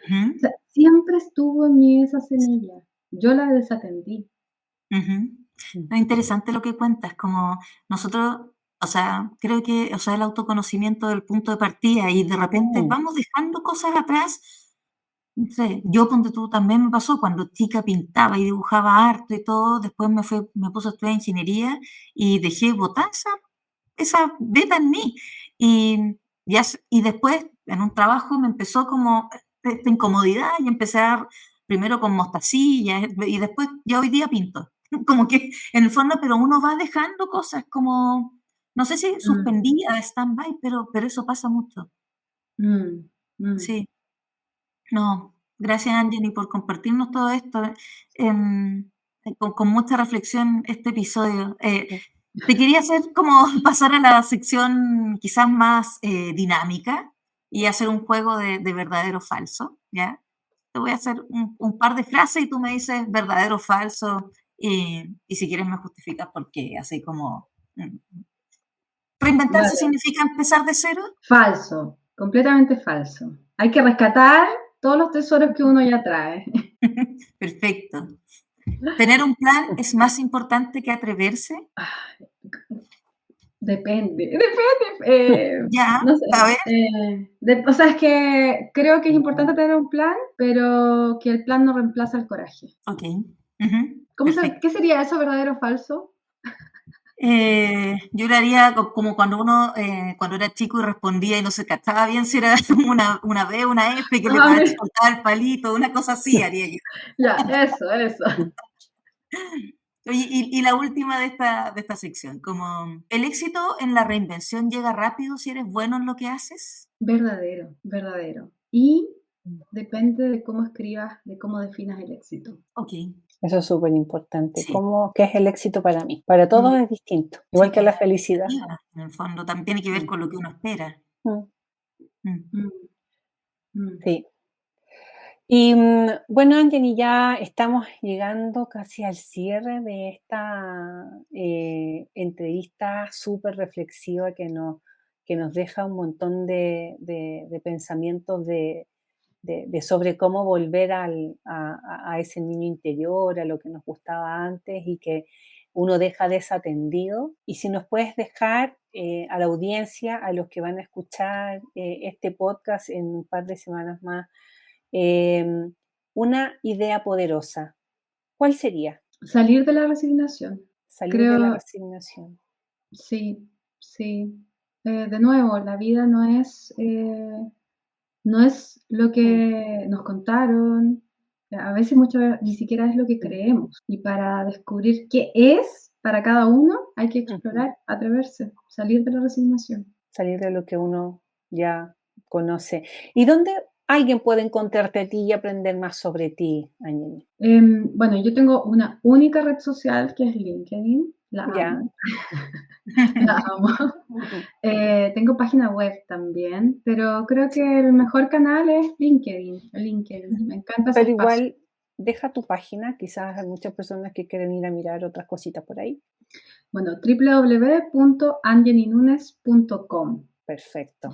O ujú, sea, siempre estuvo en mí esa semilla. Yo la desatendí. ujú. Es interesante lo que cuentas, como nosotros, o sea, creo que, o sea, el autoconocimiento del punto de partida y de repente vamos dejando cosas atrás. No sé, yo ponte tú también me pasó cuando chica pintaba y dibujaba harto y todo, después me puse a estudiar ingeniería y dejé botar esa beta en mí. Y, y después en un trabajo me empezó como esta incomodidad y empecé a primero con mostacilla y después ya hoy día pinto. Como que en el fondo, pero uno va dejando cosas como, no sé si Mm, suspendida, stand-by, pero eso pasa mucho. mm, mm. Sí. No, gracias, Anjani, por compartirnos todo esto, em, con mucha reflexión este episodio. Te quería hacer como pasar a la sección quizás más dinámica y hacer un juego de verdadero o falso, ¿ya? Te voy a hacer un par de frases y tú me dices verdadero o falso y si quieres me justificas por qué, así como... ¿Reinventarse Vale. significa empezar de cero? Falso, completamente falso. Hay que rescatar todos los tesoros que uno ya trae. Perfecto. ¿Tener un plan es más importante que atreverse? Depende, Ya, no sé. a ver, O sea, es que creo que es importante tener un plan, pero que el plan no reemplaza el coraje. ok, ujú, ¿Qué perfecto. sería eso, verdadero o falso? Yo lo haría como cuando uno, cuando era chico y respondía y no se cachaba bien si era una B, una F, que le Ah, mira, faltaba el palito, una cosa así haría yo. ya, eso. Oye, y la última de esta sección, como el éxito en la reinvención llega rápido si eres bueno en lo que haces. Verdadero, verdadero. Y depende de cómo escribas, de cómo definas el éxito. Ok, Eso es súper importante. sí. ¿Qué es el éxito para mí? Para todos Mm, es distinto, sí, igual que pues la la felicidad. expectativa, en el fondo, también tiene que ver Mm, con lo que uno espera. mm, Mm. Mm, mm. sí. Y bueno, Anthony, ya estamos llegando casi al cierre de esta entrevista súper reflexiva que nos deja un montón de pensamientos de sobre cómo volver a ese niño interior, a lo que nos gustaba antes y que uno deja desatendido. Y si nos puedes dejar a la audiencia, a los que van a escuchar este podcast en un par de semanas más, una idea poderosa, ¿cuál sería? Salir de la resignación. Salir de la Creo, resignación. sí, sí. De nuevo, la vida no es lo Mm, que nos contaron. A veces, muchas veces, ni siquiera es lo que mm, creemos. Y para descubrir qué es para cada uno, hay que ujú. explorar, atreverse, salir de la resignación. Salir de lo que uno ya conoce. ¿Y dónde alguien puede encontrarte a ti y aprender más sobre ti, Añeñe? Bueno, yo tengo una única red social que es LinkedIn. La Ya. amo, la amo. Ujú. Tengo página web también, pero creo que el mejor canal es LinkedIn. LinkedIn. Me encanta ese Pero espacio. igual deja tu página, quizás hay muchas personas que quieren ir a mirar otras cositas por ahí. Bueno, www.angelinunes.com. Perfecto.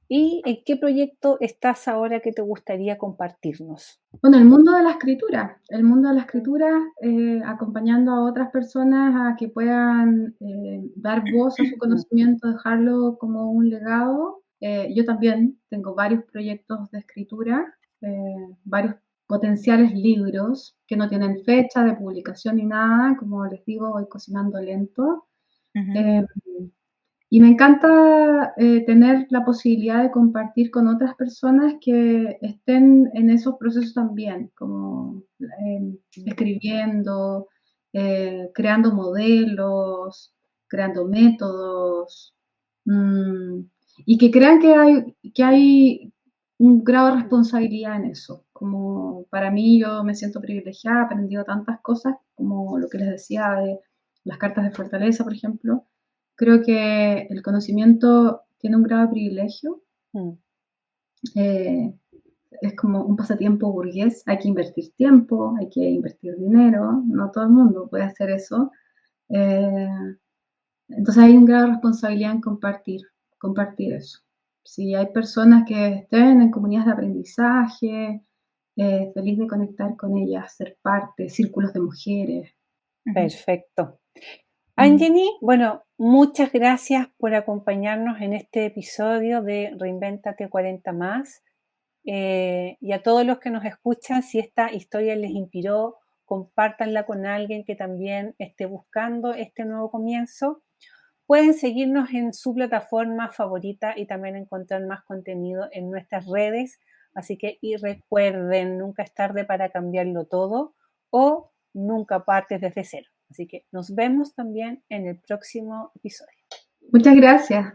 ¿Y en qué proyecto estás ahora que te gustaría compartirnos? Bueno, el mundo de la escritura, acompañando a otras personas a que puedan dar voz a su conocimiento, dejarlo como un legado. Yo también tengo varios proyectos de escritura, varios potenciales libros que no tienen fecha de publicación ni nada, como les digo, voy cocinando lento. Ujú. Eh, y me encanta tener la posibilidad de compartir con otras personas que estén en esos procesos también, como escribiendo, creando modelos, creando métodos, mm, y que crean que hay un grado de responsabilidad en eso. Como para mí, yo me siento privilegiada, he aprendido tantas cosas, como lo que les decía de las cartas de fortaleza, por ejemplo. Creo que el conocimiento tiene un grado de privilegio. Mm, eh, es como un pasatiempo burgués. Hay que invertir tiempo, hay que invertir dinero. No todo el mundo puede hacer eso. Eh, entonces hay un grado de responsabilidad en compartir eso. Si hay personas que estén en comunidades de aprendizaje, feliz de conectar con ellas, ser parte, círculos de mujeres. Ujú. perfecto. Mm. Anjani, bueno, muchas gracias por acompañarnos en este episodio de Reinvéntate 40 más. Y a todos los que nos escuchan, si esta historia les inspiró, compártanla con alguien que también esté buscando este nuevo comienzo. Pueden seguirnos en su plataforma favorita y también encontrar más contenido en nuestras redes. Así que, y recuerden, nunca es tarde para cambiarlo todo o nunca partes desde cero. Así que nos vemos también en el próximo episodio. Muchas gracias.